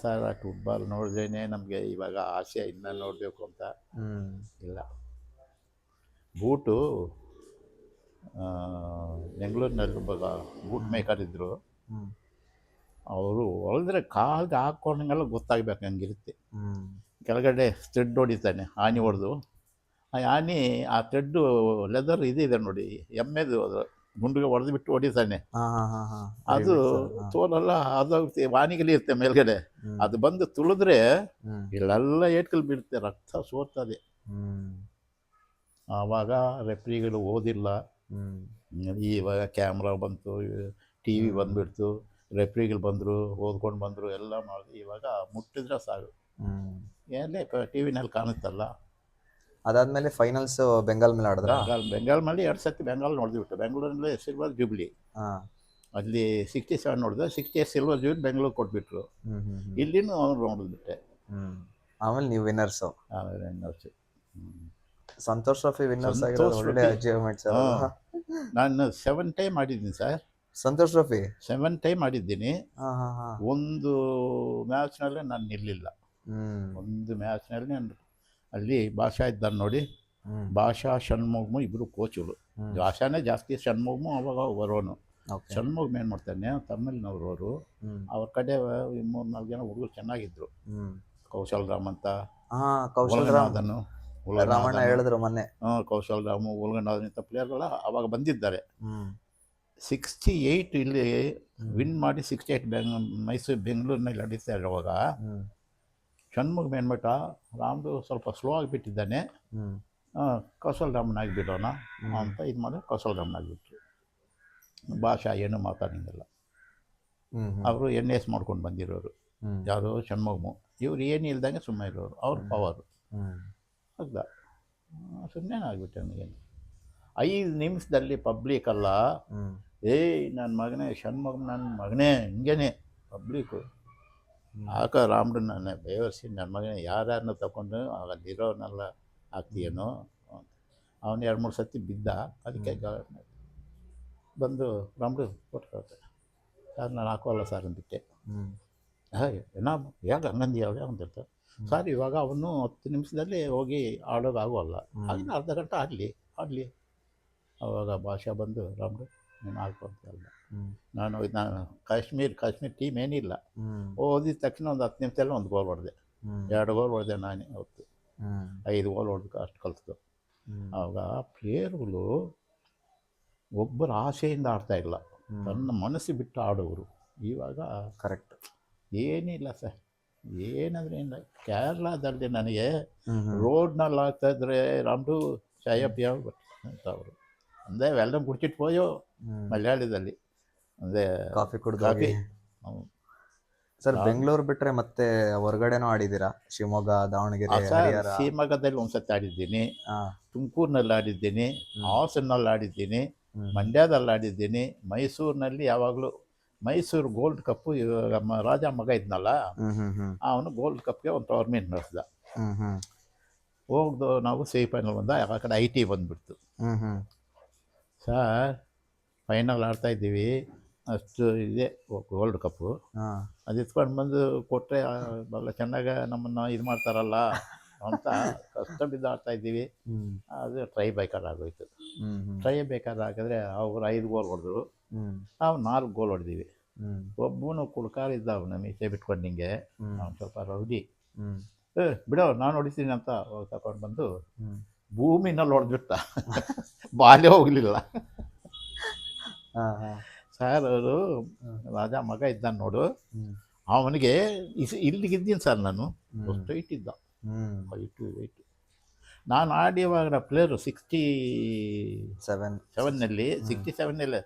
Sir football ನೋಡಿದ್ರೇನೆ ನಮಗೆ ಇವಾಗ ಆಸೆ ಇನ್ನೂ ನೋಡಬೇಕು ಅಂತ. ಇಲ್ಲ, ಬೂಟು ಬೆಂಗಳೂರಿನಲ್ಲಿ ಒಬ್ಬ ಬೂಟ್ ಮೇಕರ್ ಇದ್ದರು. ಅವರು ಹೊಲಿದ್ರೆ ಕಾಲ್ಗೆ ಹಾಕ್ಕೊಂಡಂಗೆಲ್ಲ ಗೊತ್ತಾಗ್ಬೇಕು ಹಂಗಿರುತ್ತೆ. ಕೆಳಗಡೆ ಥ್ರೆಡ್ ಹೊಡಿತಾನೆ, ಆನಿ ಹೊಡೆದು. ಆ ಆನಿ ಆ ಥ್ರೆಡ್ಡು ಲೆದರ್ ಇದಿದೆ ನೋಡಿ, ಎಮ್ಮೆದು ಅದು ಗುಂಡಿಗೆ ಹೊಡೆದು ಬಿಟ್ಟು ಹೊಡಿತಾನೆ. ಅದು ತೋಲೆಲ್ಲ ಅದಾಗುತ್ತೆ, ವಾನಿಗಲಿ ಇರುತ್ತೆ ಮೇಲ್ಗಡೆ. ಅದು ಬಂದು ತುಳಿದ್ರೆ ಇಲ್ಲೆಲ್ಲ ಏಟ್ಕಲ್ ಬೀಳುತ್ತೆ, ರಕ್ತ ಸೋರ್ತದೆ. ಆವಾಗ ರೆಫ್ರಿಗಳು ಓದಿಲ್ಲ. ಇವಾಗ ಕ್ಯಾಮ್ರಾ ಬಂತು, ಟಿ ವಿ ಬಂದುಬಿಡ್ತು, ರೆಫ್ರಿಗಳು ಬಂದರು, ಓದ್ಕೊಂಡು ಬಂದರು, ಎಲ್ಲ ಮಾಡಿ ಇವಾಗ ಮುಟ್ಟಿದ್ರೆ ಸಾಕು, ಏನೇ ಟಿ ವಿನಲ್ಲಿ ಕಾಣುತ್ತಲ್ಲ. ಅದಾದ್ಮೇಲೆ ಫೈನಲ್ಸ್ ಬೆಂಗಾಲ್ ಮೇಲೆ ಆಡಿದ್ರ? ಬೆಂಗಾಲ್ ಮೇಲೆ 2 ಸತಿ ಬೆಂಗಾಲ್ ನೋಡಿದ್ಬಿಟ್ಟು. ಬೆಂಗಳೂರಲ್ಲಿ ಸಿಲ್ವರ್ ಜೂಬ್ಲಿ, ಅಲ್ಲಿ 67 ನೋಡಿದೆ, 68 ಸಿಲ್ವರ್ ಜೂಬ್ಲಿ ಬೆಂಗಳೂರು ಕೊಟ್ಬಿಟ್ರು. ಇಲ್ಲಿನೂ ಅವ್ರು ನೋಡಿದ್ಬಿಟ್ಟೆ. ಆಮೇಲೆ ನೀವು winners. Winners. Santosh trophy winners ಆಗಿರೋದು ಒಳ್ಳೆ ಅಚೀವ್ಮೆಂಟ್ಸ್. ನಾನು 7 ಟೈಮ್ ಆಡಿದ್ದೀನಿ ಸರ್. ಸಂತೋಷ್ ಟ್ರೋಫಿ 7 ಟೈಮ್ ಆಡಿದ್ದೀನಿ. ಒಂದು ಮ್ಯಾಚ್ನಲ್ಲೇ ನಾನು ನಿಲ್ಲಿಲ್ಲ. ಒಂದು ಮ್ಯಾಚ್ನಲ್ಲಿ ಅಲ್ಲಿ ಭಾಷಾ ಇದ್ದಾನೆ ನೋಡಿ, ಭಾಷಾ ಷಣ್ಮುಗಮು ಇಬ್ಬರು ಕೋಚುಗಳು. ಭಾಷಾನೇ ಜಾಸ್ತಿ, ಷಣ್ಮುಗಮು ಅವಾಗ ಬರೋನು. ಷಣ್ಮುಗಮ್ ಏನು ಮಾಡ್ತಾನೆ, ತಮಿಳ್ನವ್ರವರು, ಅವ್ರ ಕಡೆ 3-4 ಜನ ಹುಡುಗರು ಚೆನ್ನಾಗಿದ್ರು. ಕೌಶಲ್ ರಾಮ್ ಅಂತ, ಉಲಗನಾಥನು, ಹೇಳಿದ್ರು ಮೊನ್ನೆ. ಕೌಶಲ್ ರಾಮು, ಉಲಗನಾಥನ್ ಇಂಥ ಪ್ಲೇಯರ್ಗಳ ಅವಾಗ ಬಂದಿದ್ದಾರೆ. 68 ಇಲ್ಲಿ ವಿನ್ ಮಾಡಿ 68 ಬೆಂಗಳೂರಿನಲ್ಲಿ ನಡೀತಾ ಇರುವಾಗ ಷಣ್ಮುಗಮ್ ಏನ್ಬಿಟ್ಟ, ರಾಮ್ದು ಸ್ವಲ್ಪ ಸ್ಲೋ ಆಗಿಬಿಟ್ಟಿದ್ದಾನೆ, ಕೌಶಲ್ ರಾಮನಾಗಿಬಿಡೋಣ ಅಂತ ಇದು ಮಾಡಿ ಕೌಶಲ್ ರಾಮನಾಗಿಬಿಟ್ರು. ಭಾಷಾ ಏನು ಮಾತಾಡಂಗಿಲ್ಲ. ಅವರು NS ಮಾಡ್ಕೊಂಡು ಬಂದಿರೋರು, ಯಾರು ಷಣ್ಮುಗಮು. ಇವ್ರು ಏನು ಇಲ್ದಂಗೆ ಸುಮ್ಮನೆ ಇರೋರು, ಅವ್ರ ಪವರು. ಹೌದಾ, ಸುಮ್ಮನೆ ಆಗಿಬಿಟ್ಟೆ ನನಗೇನು. 5 ನಿಮಿಷದಲ್ಲಿ ಪಬ್ಲಿಕ್ ಅಲ್ಲ, ನನ್ನ ಮಗನೇ ಷಣ್ಮುಗಮ್, ನನ್ನ ಮಗನೇ ಹಿಂಗೇನೆ ಪಬ್ಲಿಕ್ಕು ಆಕ ರಾಮ್ಡು ನನ್ನ ಬೇವರ್ಸಿ, ನನ್ನ ಮಗನೇ ಯಾರ್ಯಾರನ್ನ ತಗೊಂಡು ಅಲ್ಲಿರೋನೆಲ್ಲ ಆಗ್ತೀಯೇನೋ ಅಂತ. ಅವನು 2-3 ಸತಿ ಬಿದ್ದ, ಅದಕ್ಕೆ ಬಂದು ರಾಮ್ಡು ಕೊಟ್ಕೊಳ್ತೆ, ಸರ್ ನಾನು ಹಾಕೋಲ್ಲ ಸರ್ ಅಂದ್ಬಿಟ್ಟೆ. ಏನೋ ಯಾಕೆ ಹಂಗಂದು ಯಾವಾಗ ಅಂತಿರ್ತಾರೆ ಸರ್. ಇವಾಗ ಅವನು 10 ನಿಮಿಷದಲ್ಲಿ ಹೋಗಿ ಆಡೋದಾಗೋಲ್ಲ, ಆಗಿನ ಅರ್ಧ ಗಂಟೆ ಆಡಲಿ. ಆವಾಗ ಭಾಷಾ ಬಂದು, ರಾಮ್ಡು ನೀನು ಆಡ್ಕೊಳ್ತಲ್ಲ. ನಾನು ಕಾಶ್ಮೀರ್ ಟೀಮ್ ಏನಿಲ್ಲ, ಓದಿದ ತಕ್ಷಣ ಒಂದು 10 ನಿಮಿಷದಲ್ಲಿ 1 ಗೋಲ್ ಹೊಡೆದೆ, 2 ಗೋಲ್ ಹೊಡೆದೆ ನಾನೇ. ಅವತ್ತು 5 ಗೋಲ್ ಹೊಡೆದು ಅಷ್ಟು ಕಲಿತು. ಆವಾಗ ಪ್ಲೇಯರ್ಗಳು ಒಬ್ಬರ ಆಸೆಯಿಂದ ಆಡ್ತಾಯಿಲ್ಲ, ತನ್ನ ಮನಸ್ಸು ಬಿಟ್ಟು ಆಡೋರು. ಇವಾಗ ಕರೆಕ್ಟ್ ಏನಿಲ್ಲ ಸರ್, ಏನಂದ್ರೆ ಇಲ್ಲ. ಕೇರಳದಲ್ಲಿ ನನಗೆ ರೋಡ್ನಲ್ಲಿ ಆಗ್ತಾಯಿದ್ರೆ ರಾಮ್ಡು ಚಾಯಪ್ಪ ಅಂತ ಅವರು ಅಂದರೆ ವೆಲ್ಡಮ್ ಕುಡಿಚಿಟ್ಟು ಪೋಯೋ ಮಲಯಾಳದಲ್ಲಿ ಅಂದರೆ ಕಾಫಿ ಕುಡ್ದು. ಸರ್ ಬೆಂಗಳೂರು ಬಿಟ್ರೆ ಮತ್ತೆ ಹೊರಗಡೆನೂ ಆಡಿದ್ದೀರಾ? ಶಿವಮೊಗ್ಗ, ದಾವಣಗೆರೆ, ಶಿವಮೊಗ್ಗದಲ್ಲಿ 1 ಸತಿ ಆಡಿದ್ದೀನಿ, ತುಮಕೂರಿನಲ್ಲಿ ಆಡಿದ್ದೀನಿ, ಹಾಸನಲ್ಲಿ ಆಡಿದ್ದೀನಿ, ಮಂಡ್ಯದಲ್ಲಿ ಆಡಿದ್ದೀನಿ, ಮೈಸೂರಿನಲ್ಲಿ ಯಾವಾಗಲೂ ಮೈಸೂರು ಗೋಲ್ಡ್ ಕಪ್ಪು ರಾಜ ಮಗ ಇದ್ನಲ್ಲ, ಅವನು ಗೋಲ್ಡ್ ಕಪ್ಗೆ ಒಂದು ಟೂರ್ನಮೆಂಟ್ ನಡೆಸ್ದ. ಹೋಗ್ದು ನಾವು ಸೆಮಿಫೈನಲ್ ಬಂದ, ಆ ಕಡೆ IT ಬಂದುಬಿಡ್ತು. ಸರ್ ಫೈನಲ್ ಆಡ್ತಾಯಿದ್ದೀವಿ, ಅಷ್ಟು ಇದೆ ಗೋಲ್ಡ್ ಕಪ್ಪು. ಅದು ಎತ್ಕೊಂಡು ಬಂದು ಕೊಟ್ಟರೆ ಭಾಳ ಚೆನ್ನಾಗಿ ನಮ್ಮನ್ನು ಇದು ಮಾಡ್ತಾರಲ್ಲ ಅಂತ ಕಷ್ಟ ಬಿದ್ದು ಆಡ್ತಾಯಿದ್ದೀವಿ. ಅದು ಟ್ರೈ ಬೇಕಾರ ಆಗೋಯ್ತು. ಟ್ರೈ ಬೇಕಾದ್ರೆ ಹಾಕಿದ್ರೆ ಅವ್ರು 5 ಗೋಲ್ ಹೊಡೆದ್ರು, ನಾವು 4 ಗೋಲ್ ಹೊಡೆದೀವಿ. ಒಬ್ಬನು ಕುಡ್ಕಾರಿದ್ದ, ಅವನ ಮೀಸೆ ಬಿಟ್ಕೊಂಡು ಹಿಂಗೆ, ನಾವು ಸ್ವಲ್ಪ ರೌಡಿ, ಬಿಡೋ ನಾನು ಹೊಡಿತೀನಿ ಅಂತ ತಗೊಂಡು ಬಂದು ಭೂಮಿನಲ್ಲಿ ಹೊಡೆದ್ಬಿಟ್ಟ, ಬಾಲ್ಯ ಹೋಗಲಿಲ್ಲ. ಸರ್ ಅವರು ರಾಜ ಮಗ ಇದ್ದಾನೆ ನೋಡು, ಅವನಿಗೆ ಇಲ್ಲಿಗಿದ್ದೀನಿ ಸರ್ ನಾನು, ಅಷ್ಟು ಇಟ್ಟಿದ್ದ, ವೈಟು. ನಾನು ಆಡಿಯುವಾಗ ಪ್ಲೇಯರು 67ನಲ್ಲಿ 67ನಲ್ಲಿ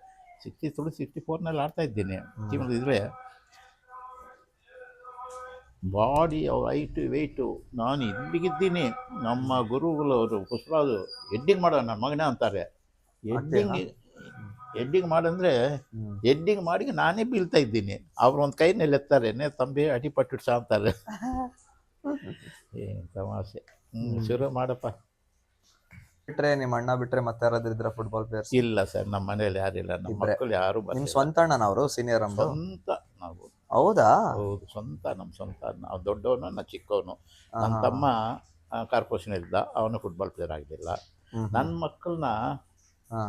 64ನಲ್ಲಿ ಆಡ್ತಾಯಿದ್ದೀನಿ ಟೀಮಲ್ಲಿ. ಇದ್ರೆ ಬಾಡಿ ಅವ್ರ ಹೈಟು ವೆಯ್ಟು, ನಾನು ಇಲ್ಲಿಗಿದ್ದೀನಿ. ನಮ್ಮ ಗುರುಗಳು ಅವರು ಪುಷ್ಪರಾಜು ಎಡ್ಡಿಂಗ್ ಮಾಡೋ ನನ್ನ ಮಗನೇ ಅಂತಾರೆ. ಎಡ್ಡಿಂಗ್ ಮಾಡಂದರೆ ಎಡ್ಡಿಂಗ್ ಮಾಡಿ ನಾನೇ ಬೀಳ್ತಾ ಇದ್ದೀನಿ. ಅವ್ರು ಒಂದು ಕೈನಲ್ಲಿ ಎತ್ತಾರೆ, ತಂಬಿ ಅಡಿಪಟ್ಟು ಸಹ ಅಂತಾರೆ. ಏನು ತಮಾಷೆ. ಶುರು ಮಾಡಪ್ಪ. ಬಿಟ್ರೆ ನಿಮ್ಮ ಅಣ್ಣ ಬಿಟ್ರೆ ಮತ್ತೆ ಯಾರಾದ್ರೂ ಇದ್ರ ಫುಟ್ಬಾಲ್ ಪ್ಲೇಯರ್ಸ್? ಇಲ್ಲ ಸರ್, ನಮ್ಮ ಮನೇಲಿ ಯಾರಿಲ್ಲ, ನಮ್ಮ ಮಕ್ಕಳು ಯಾರು. ನಿಮ್ಮ ಸ್ವಂತ ಅಣ್ಣನ ಅವರು ಸೀನಿಯರ್? ಸ್ವಂತ ನಾವು ಹೌದಾ? ಹೌದು, ನಮ್ಮ ಸ್ವಂತ. ನಾವು ದೊಡ್ಡವನು, ನಾ ಚಿಕ್ಕವನು. ನನ್ನ ಹಾ ತಮ್ಮ ಕಾರ್ಪೊರೇಷನ್ ಇದ್ದ, ಅವನು ಫುಟ್ಬಾಲ್ ಪ್ಲೇಯರ್ ಆಗಲಿಲ್ಲ. ಹ್ಮ್ ನನ್ನ ಮಕ್ಕಳನ್ನ ಹಾ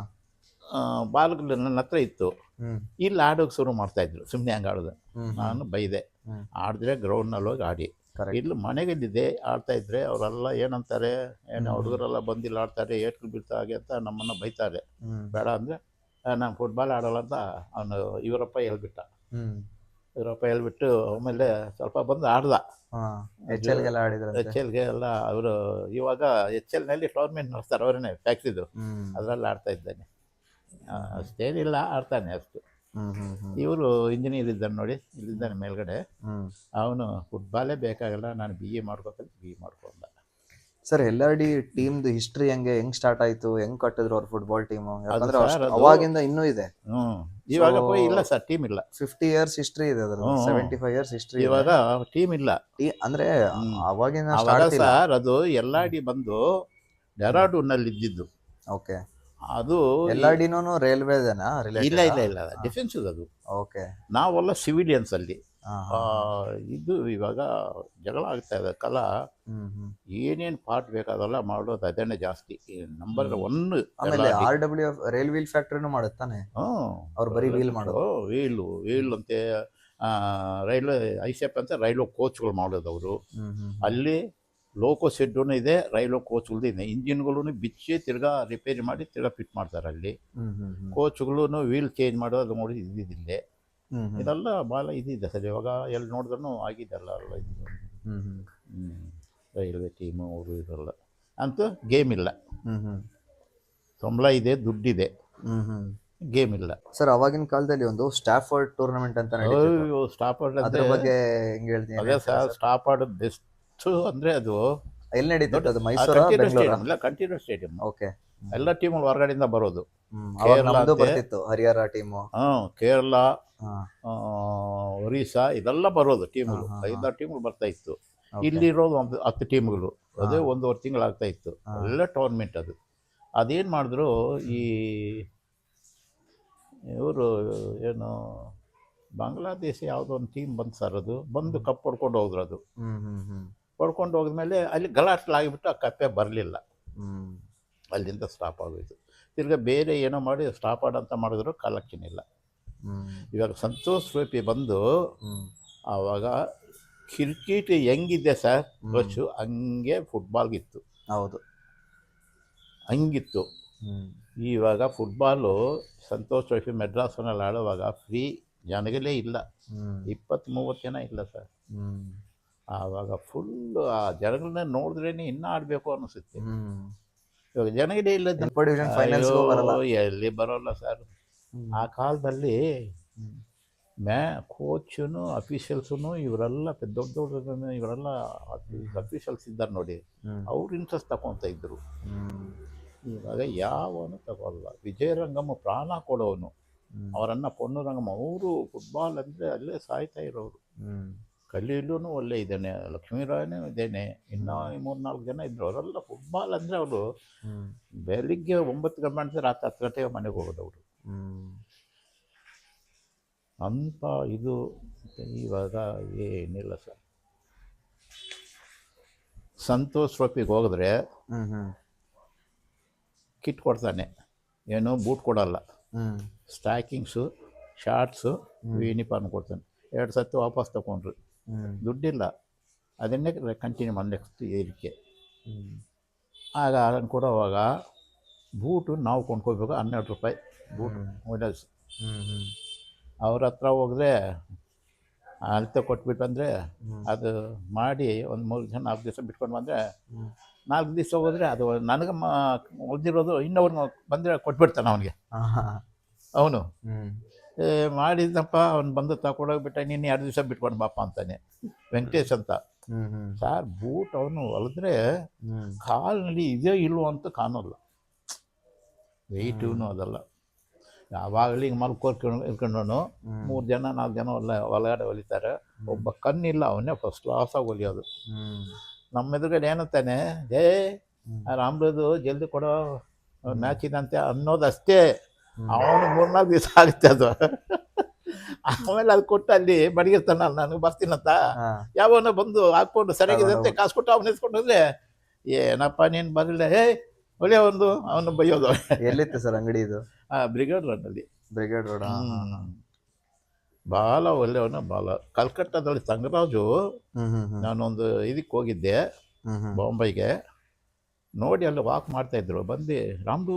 ಬಾಲ್ಗಳು ನನ್ನ ಹತ್ರ ಇತ್ತು, ಹ್ಮ್ ಇಲ್ಲಿ ಆಡೋಕೆ ಶುರು ಮಾಡ್ತಾಯಿದ್ರು. ಸುಮ್ಮನೆ ಹಂಗೆ ಆಡೋದು. ಹ್ಮ್ ನಾನು ಬೈದೆ, ಹ್ಮ್ ಆಡಿದ್ರೆ ಗ್ರೌಂಡ್ನಲ್ಲಿ ಹೋಗಿ ಆಡಿ. ಕರೆಕ್ಟ್. ಇಲ್ಲಿ ಮನೆಗಿದ್ದಿದ್ದೆ ಆಡ್ತಾಯಿದ್ರೆ ಅವರೆಲ್ಲ ಏನಂತಾರೆ, ಏನು ಹ್ಮ್. ಹುಡುಗರೆಲ್ಲ ಬಂದಿಲ್ಲ ಆಡ್ತಾರೆ, ಏಟ್ಗಳು ಬೀಳ್ತಾ ಹಾಗೆ ಅಂತ ನಮ್ಮನ್ನು ಬೈತಾರೆ. ಹ್ಮ್ ಬೇಡ ಅಂದರೆ ನಾನು ಫುಟ್ಬಾಲ್ ಆಡೋಲ್ಲ ಅಂತ ಅವನು ಇವರಪ್ಪ ಹೇಳ್ಬಿಟ್ಟ. ಹ್ಮ್ ಇವರಪ್ಪ ಹೇಳ್ಬಿಟ್ಟು ಆಮೇಲೆ ಸ್ವಲ್ಪ ಬಂದು ಆಡ್ದ. ಹಾ ಎಚ್ ಎಲ್ಗೆಲ್ಲ ಆಡಿದ್ರಂತೆ. ಎಚ್ ಎಲ್ಗೆ ಎಲ್ಲ ಅವರು ಇವಾಗ ಎಚ್ ಎಲ್ನಲ್ಲಿ ಟೂರ್ನಮೆಂಟ್ ನಡೆಸ್ತಾರೆ, ಅವರೇ ಫ್ಯಾಕ್ಟ್ರಿದು. ಹ್ಮ್ ಅದರಲ್ಲಿ ಆಡ್ತಾ ಇದ್ದಾನೆ. ಅಷ್ಟೇನಿಲ್ಲ, ಆಡ್ತಾನೆ ಅಷ್ಟು. ಹ್ಮ್ ಹ್ಮ್ ಹ್ಮ್ ಇವರು ಇಂಜಿನಿಯರ್ ಇದ್ದಾನೆ ನೋಡಿ, ಇಲ್ಲಿದ್ದಾನೆ ಮೇಲ್ಗಡೆ. ಹ್ಮ್ ಅವನು ಫುಟ್ಬಾಲೇ ಬೇಕಾಗಲ್ಲ, ನಾನು BA ಮಾಡ್ಬೇಕಂತ BA ಮಾಡ್ಕೊಂಡ. ಸರ್ LRD ಟೀಮ್ದು ಹಿಸ್ಟ್ರಿ ಹೆಂಗ್ ಸ್ಟಾರ್ಟ್ ಆಯ್ತು, ಹೆಂಗ್ ಕಟ್ಟಿದ್ರು ಅವ್ರ ಫುಟ್ಬಾಲ್ ಟೀಮ್? ಯಾಕಂದ್ರೆ ಸರ್ ಅದು ಅವಾಗಿಂದ ಇನ್ನೂ ಇದೆ. ಇವಾಗ ಇಲ್ಲ ಸರ್, ಟೀಮ್ ಇಲ್ಲ. 50 years ಹಿಸ್ಟ್ರಿ ಇದೆ ಅದ್ರದ್ದು. 75 years ಹಿಸ್ಟ್ರಿ ಇವಾಗ ಟೀಮ್ ಇಲ್ಲ. ಅಂದ್ರೆ ಅವಾಗಿನ ಅವಾಗ ಸ್ಟಾರ್ಟ್ ಇಲ್ಲ. ಸರ್ ಅದು LRD ಬಂದು ಡೆರಾಡೂನಲ್ಲಿ ಇದ್ದಿದ್ದು. ಓಕೆ. ಅದು LRDನೂ ರೈಲ್ವೇದೇನಾ ಇಲ್ಲ ರಿಲೇಟೆಡ್? ಇಲ್ಲ ಇಲ್ಲ, ಡಿಫೆನ್ಸ್ ಅದು. ಓಕೆ. ನಾವೆಲ್ಲ ಸಿವಿಲಿಯನ್ಸ್ ಅಲ್ಲಿ. ಹಾ ಇದು ಇವಾಗ ಜಗಳ ಆಗ್ತಾ ಇದೆ ಕಲ. ಹ್ಮ್ ಹ್ಮ್ ಏನೇನು ಪಾರ್ಟ್ ಬೇಕಾದಲ್ಲ ಮಾಡೋದು ಅದೇನೆ ಜಾಸ್ತಿ. ನಂಬರ್ 1 ಆಮೇಲೆ RWF ರೈಲ್ ವೀಲ್ ಫ್ಯಾಕ್ಟ್ರಿನೂ ಮಾಡುತ್ತಾನೆ. ಅವ್ರು ಬರೀ ವೀಲ್ ಮಾಡೋದು. ವೀಲ್ ಅಂತೆ, ರೈಲ್ವೆ ಐಸೆಪ್ ಅಂತ ರೈಲ್ವೆ ಕೋಚ್ಗಳು ಮಾಡೋದು ಅವರು. ಅಲ್ಲಿ ಲೋಕೋ ಶೆಡ್ಡೂ ಇದೆ, ರೈಲ್ವೆ ಕೋಚ್ಗಳದ್ದು ಇದೆ. ಇಂಜಿನ್ಗಳೂ ಬಿಚ್ಚಿ ತಿರ್ಗಾ ರಿಪೇರಿ ಮಾಡಿ ತಿರ್ಗಾ ಫಿಟ್ ಮಾಡ್ತಾರೆ ಅಲ್ಲಿ. ಕೋಚ್ಗಳೂ ವೀಲ್ ಚೇಂಜ್ ಮಾಡೋದು ನೋಡಿ ಇದ್ದಿದ್ದಿಲ್ಲೇ. ಇದೆಲ್ಲ ಭಾಳ ಇದಿದೆ ಸರ್. ಇವಾಗ ಎಲ್ಲಿ ನೋಡಿದ್ರೂ ಆಗಿದೆಲ್ಲ ಎಲ್ಲ ಇದು. ರೈಲ್ವೆ ಟೀಮು ಅವರು ಇದೆಲ್ಲ ಅಂತೂ ಗೇಮ್ ಇಲ್ಲ. ಸಂಬಳ ಇದೆ, ದುಡ್ಡಿದೆ, ಗೇಮ್ ಇಲ್ಲ. ಸರ್ ಅವಾಗಿನ ಕಾಲದಲ್ಲಿ ಒಂದು ಸ್ಟಾಫರ್ಡ್ ಟೂರ್ನಮೆಂಟ್ ಅಂತ ನಡೀತಿತ್ತು. ಸ್ಟಾಫರ್ಡ್ ಅದ್ರ ಅಂದರೆ ಬಗ್ಗೆ ಹೆಂಗ್ ಹೇಳ್ತೀನಿ? ಅದೇ ಸರ್, ಸ್ಟಾಫರ್ಡ್ ಬೆಸ್ಟ್ ಅಂದರೆ ಅದು ಎಲ್ಲಿ ನಡೀತಿತ್ತು? ಅದು ಮೈಸೂರು, ಬೆಂಗಳೂರು? ಇಲ್ಲ, ಕಂಟಿನ್ಯೂ ಸ್ಟೇಡಿಯಂ. ಓಕೆ. ಎಲ್ಲ ಟೀಮ್ಗಳು ಹೊರಗಡೆಯಿಂದ ಬರೋದು. ಅವಾಗ ನಮ್ದು ಬರ್ತಿತ್ತು, ಹರಿಹರ ಟೀಮು. ಕೇರಳ, ಒರಿಸ್ಸಾ ಇದೆಲ್ಲ ಬರೋದು ಟೀಮ್ಗಳು. 5-6 ಟೀಮ್ಗಳು ಬರ್ತಾ ಇತ್ತು. ಇಲ್ಲಿರೋದು ಒಂದು 10 ಟೀಮ್ಗಳು. ಅದೇ 1.5 ತಿಂಗಳಾಗ್ತಾ ಇತ್ತು. ಎಲ್ಲ ಟೂರ್ನಮೆಂಟ್ ಅದು. ಅದೇನು ಮಾಡಿದ್ರು, ಈ ಇವರು ಏನು ಬಾಂಗ್ಲಾದೇಶ ಯಾವುದೋ ಒಂದು ಟೀಮ್ ಬಂತು ಸರ್. ಅದು ಬಂದು ಕಪ್ ಹೊಡ್ಕೊಂಡು ಹೋದ್ರು. ಅದು ಹೊಡ್ಕೊಂಡು ಹೋದ್ಮೇಲೆ ಅಲ್ಲಿ ಗಲಾಟ್ಲಾಗಿಬಿಟ್ಟು ಆ ಕಪ್ಪೇ ಬರಲಿಲ್ಲ. ಅಲ್ಲಿಂದ ಸ್ಟಾಪ್ ಆಗೋಯ್ತು. ತಿರ್ಗಿ ಬೇರೆ ಏನೋ ಮಾಡಿ ಸ್ಟಾಪ್ ಅಂತ ಮಾಡಿದ್ರು, ಕಲೆಕ್ಷನ್ ಇಲ್ಲ. ಇವಾಗ ಸಂತೋಷ್ ಟ್ರೋಫಿ ಬಂದು ಆವಾಗ ಕ್ರಿಕೆಟ್ ಹೆಂಗಿದೆ ಸರ್ ಕೋಚು, ಹಂಗೆ ಫುಟ್ಬಾಲ್ಗಿತ್ತು. ಹೌದು, ಹಂಗಿತ್ತು. ಇವಾಗ ಫುಟ್ಬಾಲು ಸಂತೋಷ್ ಟ್ರೋಫಿ ಮೆಡ್ರಾಸ್ನಲ್ಲಿ ಆಡುವಾಗ ಫ್ರೀ, ಜನಗಳೇ ಇಲ್ಲ. 20-30 ಜನ ಇಲ್ಲ ಸರ್. ಆವಾಗ ಫುಲ್ಲು ಆ ಜನಗಳನ್ನ ನೋಡಿದ್ರೇ ಇನ್ನೂ ಆಡಬೇಕು ಅನ್ನಿಸುತ್ತೆ. ಇವಾಗ ಜನಗಳೇ ಇಲ್ಲ. ಎಲ್ಲಿ ಬರೋಲ್ಲ ಸರ್. ಆ ಕಾಲದಲ್ಲಿ ಕೋಚನು ಅಫಿಷಿಯಲ್ಸೂ ಇವರೆಲ್ಲ ದೊಡ್ಡ ದೊಡ್ಡ ಇವರೆಲ್ಲ ಅಫಿಷಿಯಲ್ಸ್ ಇದ್ದಾರೆ ನೋಡಿ, ಅವ್ರು ಇಂಟ್ರೆಸ್ಟ್ ತಗೊತ ಇದ್ದರು. ಇವಾಗ ಯಾವನು ತಗೊಲ್ಲ. ವಿಜಯರಂಗಮ್ಮ ಪ್ರಾಣ ಕೊಡೋನು, ಅವರನ್ನ ಪೊನ್ನುರಂಗಮ್ಮ, ಅವರು ಫುಟ್ಬಾಲ್ ಅಂದರೆ ಅಲ್ಲೇ ಸಾಯ್ತಾ ಇರೋರು. ಕಲೀಲೂ ಒಳ್ಳೆ ಇದ್ದಾನೆ, ಲಕ್ಷ್ಮೀರಾಯನೂ ಇದ್ದೇನೆ, ಇನ್ನೂ 3-4 ಜನ ಇದ್ದರು. ಅವರೆಲ್ಲ ಫುಟ್ಬಾಲ್ ಅಂದರೆ ಅವರು ಬೆಳಿಗ್ಗೆ 9 ಗಂಟೆ ಮಾಡಿದ್ರೆ ರಾತ್ರಿ 10 ಗಂಟೆಗೆ ಮನೆಗೆ ಹೋಗೋದವರು. ಅಂಥ ಇದು ಇವಾಗ ಏನಿಲ್ಲ ಸರ್. ಸಂತೋಷ್ ಟ್ರೋಫಿಗೆ ಹೋಗಿದ್ರೆ ಕಿಟ್ ಕೊಡ್ತಾನೆ, ಏನು ಬೂಟ್ ಕೊಡಲ್ಲ. ಸ್ಟ್ಯಾಕಿಂಗ್ಸು, ಶಾರ್ಟ್ಸು, ಯೂನಿಫಾರ್ಮ್ ಕೊಡ್ತಾನೆ. 2 ಸತಿ ವಾಪಸ್ ತಗೊಂಡ್ರು, ದುಡ್ಡಿಲ್ಲ. ಅದನ್ನೇ ಕಂಟಿನ್ಯೂ ಮಾಡಿ ನೆಕ್ಸ್ಟ್ ಏರಿಕೆ. ಆಗ ಅದನ್ನು ಕೊಡೋವಾಗ ಬೂಟು ನಾವು ಕೊಂಡ್ಕೋಬೇಕು, 12 ರೂಪಾಯಿ ಬೂಟು ಮೊಯ್ಡಲ್ಸ್. ಅವ್ರ ಹತ್ರ ಹೋದರೆ ಅಳತೆ ಕೊಟ್ಬಿಟ್ಟು ಅಂದರೆ ಅದು ಮಾಡಿ ಒಂದು 3 ದಿವಸ 4 ದಿವಸ ಬಿಟ್ಕೊಂಡು ಬಂದರೆ, 4 ದಿವಸ ಹೋದರೆ ಅದು ನನಗೆ ಉಳಿದಿರೋದು ಇನ್ನೊಬ್ರು ಬಂದರೆ ಕೊಟ್ಬಿಡ್ತಾನೆ ಅವನಿಗೆ. ಅವನು ಮಾಡಿದ್ದಪ್ಪ, ಅವ್ನು ಬಂದು ತಗೊಂಡೋಗ್ಬಿಟ್ಟ, ನೀನು 2 ದಿವಸ ಬಿಟ್ಕೊಂಡು ಬಾಪ ಅಂತಾನೆ, ವೆಂಕಟೇಶ್ ಅಂತ. ಸಾರ್ ಬೂಟ್ ಅವನು ಹೊಲಿದ್ರೆ ಕಾಲಿನಲ್ಲಿ ಇದೆಯೋ ಇಲ್ವೋ ಅಂತ ಕಾಣೋಲ್ಲ, ವೆಯ್ಟೂ ಅದೆಲ್ಲ. ಯಾವಾಗಲೂ ಹಿಂಗೆ ಇರ್ಕೊಂಡವನು 3 ಜನ 4 ಜನ ಹೊಲಗಡೆ ಹೊಲಿತಾರೆ, ಒಬ್ಬ ಕಣ್ಣಿಲ್ಲ, ಅವನೇ ಫಸ್ಟ್ ಕ್ಲಾಸಾಗಿ ಹೊಲಿಯೋದು. ನಮ್ಮ ಎದುರುಗಡೆ ಏನಂತಾನೆ, ರಾಮ್ರದು ಜಲ್ದಿ ಕೊಡೋ ಮ್ಯಾಚ್ ಇದಂತೆ ಅನ್ನೋದಷ್ಟೇ. ಅವನು 3-4 ದಿವಸ ಆಗುತ್ತೆ ಅದು. ಆಮೇಲೆ ಅದು ಕೊಟ್ಟು ಅಲ್ಲಿ ಬಡಗಿರ್ತಾನಲ್ಲ ನಾನು ಬರ್ತೀನಂತ ಹಾ ಯಾವನೋ ಬಂದು ಹಾಕ್ಕೊಂಡು ಸರಿಯಾಗಿದೆ ಅಂತ ತಗೊಂಡೋಗ್ಬಿಟ್ಟು. ಕಾಸು ಕೊಟ್ಟು ಅವ್ನು ಎತ್ಕೊಂಡು ಹೋದ್ರೆ ಏನಪ್ಪ ನೀನು ಬರಲಿಲ್ಲ ಒಳ್ಳೆಯ ಒಂದು ಅವನು ಬೈಯೋದು. ಎಲ್ಲಿತ್ತು ಸರ್ ಅಂಗಡಿ ಇದು? ಬ್ರಿಗೇಡ್ ರೋಡಲ್ಲಿ. Brigade road. ಭಾಳ ಒಳ್ಳೆಯವನು, ಭಾಳ. ಕಲ್ಕಟ್ಟಾದಲ್ಲಿ ಸಂಗರಾಜು, ನಾನೊಂದು ಇದಕ್ಕೆ ಹೋಗಿದ್ದೆ ಬಾಂಬೆಗೆ, ನೋಡಿ ಅಲ್ಲಿ ವಾಕ್ ಮಾಡ್ತಾಯಿದ್ರು. ಬಂದು ರಾಮ್ದು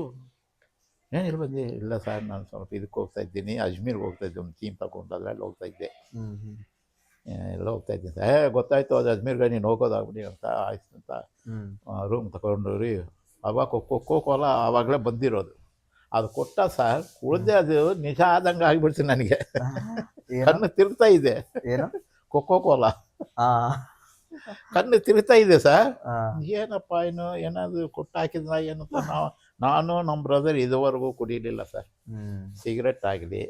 ಏನಿಲ್ಲ ಬಂದು, ಇಲ್ಲ ಸರ್ ನಾನು ಸ್ವಲ್ಪ ಇದಕ್ಕೆ ಹೋಗ್ತಾ ಇದ್ದೀನಿ, ಅಜ್ಮೀರ್ಗೆ ಹೋಗ್ತಾ ಇದ್ದೆ, ಒಂದು ಟೀಮ್ ತಗೊಂಡು ಅದ್ರಲ್ಲಿ ಹೋಗ್ತಾ ಇದ್ದೆ, ಎಲ್ಲ ಹೋಗ್ತಾ ಇದ್ದೀನಿ. ಗೊತ್ತಾಯ್ತು ಅದು ಅಜ್ಮೀರ್ಗೆ ನೀನು ಹೋಗೋದಾಗ್ಬಿಡಿ ಅಂತ. ಆಯ್ತು ಅಂತ ರೂಮ್ ತಗೊಂಡು ರೀ, ಅವಾಗ ಕೋಕೋಲ ಆವಾಗಲೇ ಬಂದಿರೋದು, ಅದು ಕೊಟ್ಟ ಸರ್ ಕುಡ್ದೆ ಅದು ನಿಜ ಆದಂಗೆ ಆಗಿಬಿಡ್ತೀನಿ ನನಗೆ. ಕಣ್ಣು ತಿರುಗ್ತಾ ಇದೆ. ಏನು? ಕೋಕೋಲ ಕಣ್ಣು ತಿರುಗ್ತಾ ಇದೆ ಸರ್. ಏನಪ್ಪ ಏನು ಏನಾದರೂ ಕೊಟ್ಟು ಹಾಕಿದ್ರ ಏನಂತ ನಾನು ನಮ್ಮ ಬ್ರದರ್ ಇದುವರೆಗೂ ಕುಡಿಲಿಲ್ಲ ಸರ್. ಸಿಗರೆಟ್ ಆಗಲಿ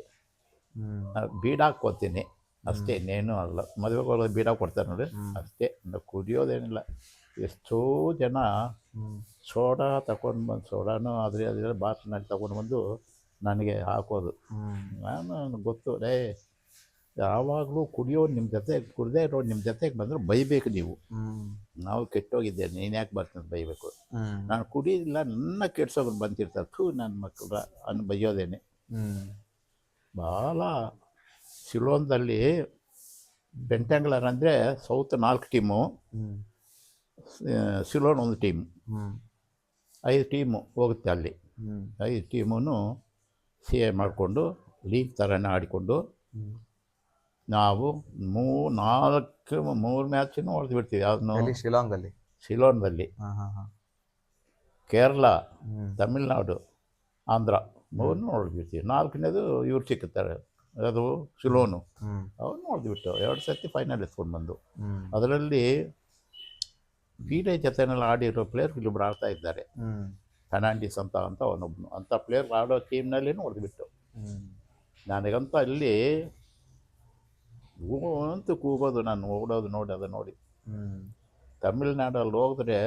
ಬೀಡ ಹಾಕ್ಕೋತೀನಿ ಅಷ್ಟೇ, ಇನ್ನೇನು ಅಲ್ಲ. ಮದುವೆಗೆ ಬೀಡ ಕೊಡ್ತಾರೆ ನೋಡಿ ಅಷ್ಟೇ, ಕುಡಿಯೋದೇನಿಲ್ಲ. ಎಷ್ಟೋ ಜನ ಸೋಡಾ ತಗೊಂಡು ಬಂದು, ಸೋಡಾನು ಅದ್ರ ಬಾಟ್ಲಿನಲ್ಲಿ ತಗೊಂಡು ಬಂದು ನನಗೆ ಹಾಕೋದು. ನಾನು ಗೊತ್ತು ರೇ, ಯಾವಾಗಲೂ ಕುಡಿಯೋರು ನಿಮ್ಮ ಜೊತೆ, ಕುಡ್ದೇ ಇರೋರು ನಿಮ್ಮ ಜೊತೆಗೆ ಬಂದರೆ ಬೈಬೇಕು ನೀವು. ನಾವು ಕೆಟ್ಟೋಗಿದ್ದೆ, ನೀನು ಯಾಕೆ ಬರ್ತೀನಿ ಬೈಬೇಕು. ನಾನು ಕುಡಿಯೋದಿಲ್ಲ, ನನ್ನ ಕೆಡ್ಸೋರು ಬಂದಿರ್ತಾರೆ, ನನ್ನ ಮಕ್ಕಳ ಅನ್ನು ಬೈಯೋದೇನೆ. ಭಾಳ ಸಿಲೋನ್ದಲ್ಲಿ ಬೆಂಟಂಗ್ಲರ್ ಅಂದರೆ south 4 team, Ceylon 1 team, 5 team ಹೋಗುತ್ತೆ ಅಲ್ಲಿ. 5 ಟೀಮೂ CA ಮಾಡಿಕೊಂಡು ಲೀಗ್ ಥರನೇ ಆಡಿಕೊಂಡು ನಾವು 3 ಮ್ಯಾಚನ್ನು ಹೊಡೆದು ಬಿಡ್ತೀವಿ. ಯಾವ್ದು? ಶಿಲಾಂಗಲ್ಲಿ, ಸಿಲೋನ್ದಲ್ಲಿ. ಕೇರಳ, ತಮಿಳ್ನಾಡು, ಆಂಧ್ರ 3 ಹೊಡೆದ್ಬಿಡ್ತೀವಿ. 4ನೇದು ಇವ್ರು ಸಿಕ್ಕುತ್ತಾರೆ, ಅದು ಸಿಲೋನು, ಅವ್ರು ನೋಡಿದ್ಬಿಟ್ಟು 2 ಸರ್ತಿ ಫೈನಲ್ ಎತ್ಕೊಂಡು ಬಂದು. ಅದರಲ್ಲಿ ಬೀಡೆ ಜೊತೆನೆಲ್ಲ ಆಡಿರೋ ಪ್ಲೇಯರ್ ಇಲ್ಲೊಬ್ರು ಆಡ್ತಾ ಇದ್ದಾರೆ, ಫರ್ನಾಂಡಿಸ್ ಅಂತ ಅವನೊಬ್ಬನು. ಅಂಥ ಪ್ಲೇಯರ್ ಆಡೋ ಟೀಮ್ನಲ್ಲಿ ಹೊಡೆದ್ಬಿಟ್ಟು ನನಗಂತ ಅಲ್ಲಿ ಅಂತೂ ಕೂಗೋದು, ನಾನು ಓಡೋದು ನೋಡಿ ಅದು ನೋಡಿ. ತಮಿಳ್ನಾಡಲ್ಲಿ ಹೋದ್ರೆ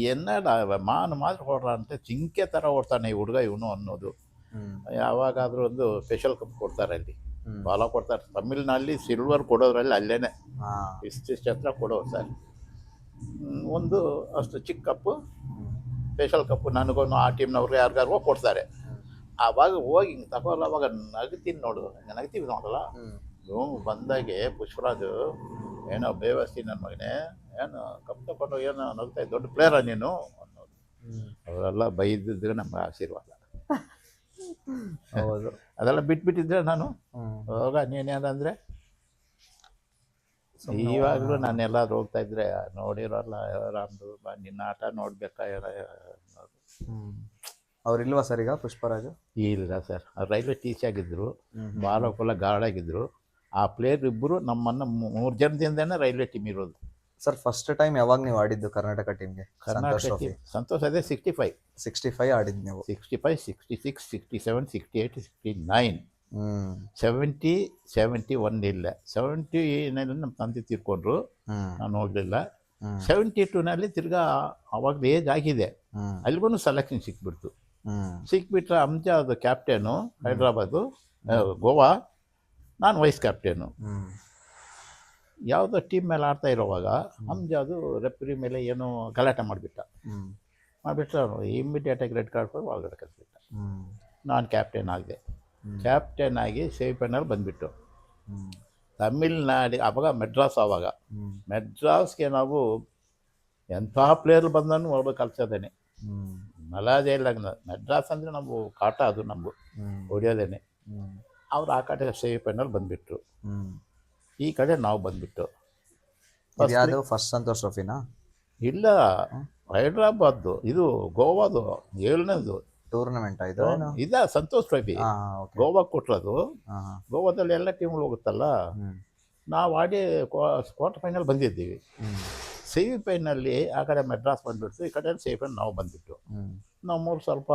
ಎನ್ನಡ ಮಾನು ಮಾತ್ರ ಹೊಡ್ರ ಅಂತ ಜಿಂಕೆ ಥರ ಓಡ್ತಾನೆ ಈ ಹುಡುಗ ಇವನು ಅನ್ನೋದು. ಯಾವಾಗಾದರೂ ಒಂದು ಸ್ಪೆಷಲ್ ಕಪ್ ಕೊಡ್ತಾರೆ ಅಲ್ಲಿ, ಬಾಲ ಕೊಡ್ತಾರೆ. ತಮಿಳ್ನಲ್ಲಿ ಸಿಲ್ವರ್ ಕೊಡೋದ್ರಲ್ಲಿ ಅಲ್ಲೇ ಇಷ್ಟಿಷ್ಟು ಹತ್ರ ಕೊಡೋರು ಸರ್. ಒಂದು ಅಷ್ಟು ಚಿಕ್ಕ ಕಪ್ಪು, ಸ್ಪೆಷಲ್ ಕಪ್ಪು ನನಗೊಂದು ಆ ಟೀಮ್ನವ್ರಿಗೆ ಯಾರಿಗಾರು ಕೊಡ್ತಾರೆ. ಆವಾಗ ಹೋಗಿ ಹಿಂಗೆ ತಗೋಲ್ಲ, ಅವಾಗ ನಗ್ತೀನಿ ನೋಡು, ನಗ್ತೀವಿ ನೋಡಲ್ಲ. ಬಂದಾಗೆ ಪುಷ್ಪರಾಜು ಏನೋ ಬೇವಸ್ತಿ ನನ್ನ ಮಗನೇ, ಏನು ಕಪ್ ತಗೊಂಡು ಏನೋ ನಗ್ತಾಯಿ, ದೊಡ್ಡ ಪ್ಲೇಯರ ನೀನು ಅನ್ನೋದು. ಅವರೆಲ್ಲ ಬೈದಿದ್ರೆ ನಮ್ಗೆ ಆಶೀರ್ವಾದ. ಹೌದು, ಅದೆಲ್ಲ ಬಿಟ್ಬಿಟ್ಟಿದ್ರೆ ನಾನು ಹೋಗ ನೀನೇನಂದರೆ. ಇವಾಗಲೂ ನಾನು ಎಲ್ಲಾದ್ರೂ ಹೋಗ್ತಾ ಇದ್ರೆ ನೋಡಿರೋಲ್ಲ, ರಾಮ್ದು ನಿನ್ನ ಆಟ ನೋಡ್ಬೇಕಾ ಅನ್ನೋದು. ಅವ್ರಿಲ್ವಾ ಸರ್ ಈಗ ಪುಷ್ಪರಾಜು? ಇಲ್ಲ ಸರ್, ಅವ್ರು ರೈಲ್ವೆ ಟೀಚ್ ಆಗಿದ್ದರು, ಬಾಲಕುಲ ಗಾರ್ಡ್ ಆಗಿದ್ದರು. ಆ ಪ್ಲೇಯರ್ ಇಬ್ಬರು ನಮ್ಮನ್ನು 3 ಜನದಿಂದನೇ ರೈಲ್ವೆ ಟೀಮ್ ಇರೋದು. ಸರ್ ಫಸ್ಟ್ ಟೈಮ್ ಯಾವಾಗ ನೀವು ಆಡಿದ್ದು ಕರ್ನಾಟಕ ಟೀಮ್ಗೆ? ಕರ್ನಾಟಕ ಟೀಮ್ ಸಂತೋಷ್ ಅದೇ 65 ಆಡಿದ್ದು ನೀವು? 65, 66, 67, 68, 69, 70, 71 ಇಲ್ಲ. 79 ನಮ್ಮ ತಂದೆ ತೀರ್ಕೊಂಡ್ರು, ನಾನು ಹೋಗಲಿಲ್ಲ. 72ನಲ್ಲಿ ತಿರ್ಗಾ ಅವಾಗಲೇ ಏಜ್ ಆಗಿದೆ, ಅಲ್ಲಿಗೂ ಸೆಲೆಕ್ಷನ್ ಸಿಕ್ಬಿಡ್ತು. ಸಿಕ್ಬಿಟ್ರೆ ಅಮ್ಜಾದ್ ಕ್ಯಾಪ್ಟೇನು ಹೈದ್ರಾಬಾದು, ಗೋವಾ, ನಾನು ವೈಸ್ ಕ್ಯಾಪ್ಟೇನು. ಯಾವುದೋ ಟೀಮ್ ಮೇಲೆ ಆಡ್ತಾ ಇರೋವಾಗ ಅಮ್ಜಾದು ರೆಫ್ರಿ ಮೇಲೆ ಏನೋ ಗಲಾಟೆ ಮಾಡಿಬಿಟ್ಟು ಇಮ್ಮಿಡಿಯೇಟಾಗಿ ರೆಡ್ ಕಾರ್ಡ್ ಕೊಟ್ಟು ಒಳಗಡೆ ಕಳಿಸ್ಬಿಟ್ಟ. ನಾನು ಕ್ಯಾಪ್ಟೇನ್ ಆಗಿದೆ. ಕ್ಯಾಪ್ಟೇನ್ ಆಗಿ ಸೆಮಿಫೈನಲ್ ಬಂದುಬಿಟ್ಟು ತಮಿಳ್ನಾಡಿಗೆ, ಆವಾಗ ಮೆಡ್ರಾಸ್, ಆವಾಗ ಮೆಡ್ರಾಸ್ಗೆ ನಾವು ಎಂಥ ಪ್ಲೇಯರ್ ಬಂದನು ಒಬ್ಬ ಕಲ್ಸೋದೇನೆ, ಮಲಾಜೆ ಇಲ್ಲ. ಮೆಡ್ರಾಸ್ ಅಂದರೆ ನಾವು ಕಾಟ, ಅದು ನಮಗೂ ಹೊಡಿಯೋದೇನೆ. ಅವ್ರು ಆ ಕಡೆ ಸೆಮಿಫೈನಲ್ ಬಂದುಬಿಟ್ರು, ಈ ಕಡೆ ನಾವು ಬಂದುಬಿಟ್ಟು. ಯಾವುದು ಫಸ್ಟ್ ಸಂತೋಷ್ ಟ್ರೋಫಿನಾ? ಇಲ್ಲ, ಹೈದ್ರಾಬಾದ್ದು, ಇದು ಗೋವಾದು 7ನೇದು ಟೂರ್ನಮೆಂಟ್ ಇದು. ಇದ ಸಂತೋಷ್ ಟ್ರೋಫಿ ಗೋವಾಕ್ಕೆ ಕೊಟ್ಟರದು. ಗೋವಾದಲ್ಲಿ ಎಲ್ಲ ಟೀಮ್ಗಳು ಹೋಗುತ್ತಲ್ಲ, ನಾವು ಆಡಿ ಕ್ವಾರ್ಟರ್ ಫೈನಲ್ ಬಂದಿದ್ದೀವಿ. ಸೆಮಿಫೈನಲ್ಲಿ ಆ ಕಡೆ ಮೆಡ್ರಾಸ್ ಬಂದುಬಿಡ್ತು, ಈ ಕಡೆ ಸೆಮಿಫೈನಲ್ ನಾವು ಬಂದುಬಿಟ್ಟು. ನಮ್ಮೂರು ಸ್ವಲ್ಪ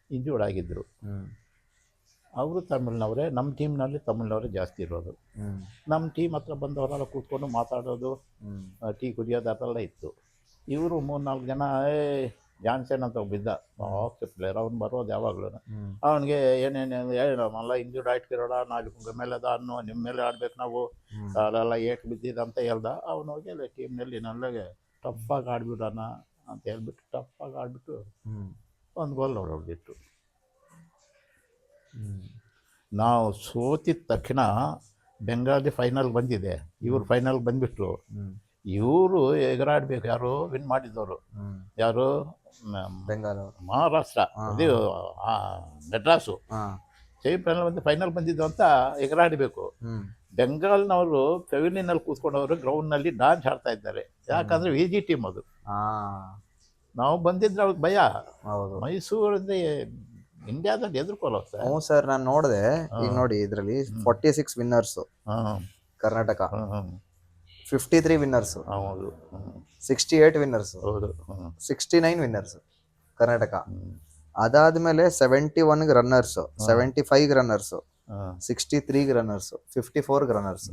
ಇಂಜೂರ್ಡ್ ಆಗಿದ್ದರು. ಅವರು ತಮಿಳ್ನವರೇ, ನಮ್ಮ ಟೀಮ್ನಲ್ಲಿ ತಮಿಳ್ನವರೇ ಜಾಸ್ತಿ ಇರೋದು. ನಮ್ಮ ಟೀಮ್ ಹತ್ರ ಬಂದವರೆಲ್ಲ ಕೂತ್ಕೊಂಡು ಮಾತಾಡೋದು, ಟೀ ಕುಡಿಯೋದು ಅದೆಲ್ಲ ಇತ್ತು. ಇವರು 3-4 ಜನ ಜಾನ್ಸನ್ ಅಂತ ಒಬ್ಬ ಇದ್ದ ಆಫ್ ಪ್ಲೇಯರ್, ಅವ್ನು ಬರೋದು ಯಾವಾಗಲೂ. ಹ್ಮ್ ಅವನಿಗೆ ಏನೇನು ಮಲ್ಲ ಇಂಜೂರ್ಡ್ ಆಯ್ತಿರೋಣ, ನಾಲ್ಕು ಮೇಲೆ ಅನ್ನು ನಿಮ್ಮ ಮೇಲೆ ಆಡ್ಬೇಕು ನಾವು, ಹ್ಮ್ ಕಾಲೆಲ್ಲ ಏಟು ಬಿದ್ದಿದ್ದು ಅಂತ ಹೇಳ್ದ. ಅವನು ಹೋಗಿ ಅಲ್ಲಿ ಟೀಮ್ನಲ್ಲಿ ನನಗೆ ಟಫಾಗಿ ಆಡ್ಬಿಡೋಣ ಅಂತ ಹೇಳ್ಬಿಟ್ಟು ಟಫಾಗಿ ಆಡ್ಬಿಟ್ಟು ಹ್ಮ್ ಒಂದು ಗೋಲ್ ಹೊಡೆದಿತ್ತು. ಹ್ಮ್ ನಾವು ಸೋತಿದ ತಕ್ಷಣ ಬೆಂಗಾಲಿ ಫೈನಲ್ ಬಂದಿದೆ, ಇವ್ರು ಫೈನಲ್ ಬಂದುಬಿಟ್ರು. ಹ್ಮ್ ಇವರು ಎಗರಾಡಬೇಕು, ಯಾರು ವಿನ್ ಮಾಡಿದ್ದವರು, ಹ್ಮ್ ಯಾರು ಬೆಂಗಾಲ್ ಮಹಾರಾಷ್ಟ್ರ, ಇದು ಮೆಡ್ರಾಸು. ಹಾ ಸೆಮಿಫೈನಲ್ ಬಂದು ಫೈನಲ್ ಬಂದಿದ್ದು ಅಂತ ಎಗರಾಡಬೇಕು. ಹ್ಮ್ ಬೆಂಗಾಲ್ನವರು ಪೆವಿಲಿಯನಲ್ಲಿ ಕೂತ್ಕೊಂಡವರು ಗ್ರೌಂಡ್ನಲ್ಲಿ ಡ್ಯಾನ್ಸ್ ಆಡ್ತಾ ಇದ್ದಾರೆ. ಯಾಕಂದರೆ ವಿ ಜಿ ಟೀಮ್ ಅದು. ಹಾ ನಾವು ಬಂದಿದ್ರೆ ಅವ್ರಿಗೆ ಭಯ. ಹೌದು. ಮೈಸೂರಿಂದ ಇಂಡಿಯಾದಲ್ಲಿ ಎದುರ್ಕೊಳ್ಳೋ ಸರ್. ಹ್ಞೂ ಸರ್, ನಾನು ನೋಡಿದೆ. ಈಗ ನೋಡಿ ಇದರಲ್ಲಿ 46 ವಿನ್ನರ್ಸು ಹಾಂ ಕರ್ನಾಟಕ, ಹಾಂ 53 ವಿನ್ನರ್ಸು, ಹೌದು 68 ವಿನ್ನರ್ಸು, ಹೌದು 69 ವಿನ್ನರ್ಸು ಕರ್ನಾಟಕ. ಅದಾದ್ಮೇಲೆ 71 ರನ್ನರ್ಸು, 75 ರನ್ನರ್ಸು, 63 ರನ್ನರ್ಸು, 54 ರನ್ನರ್ಸು,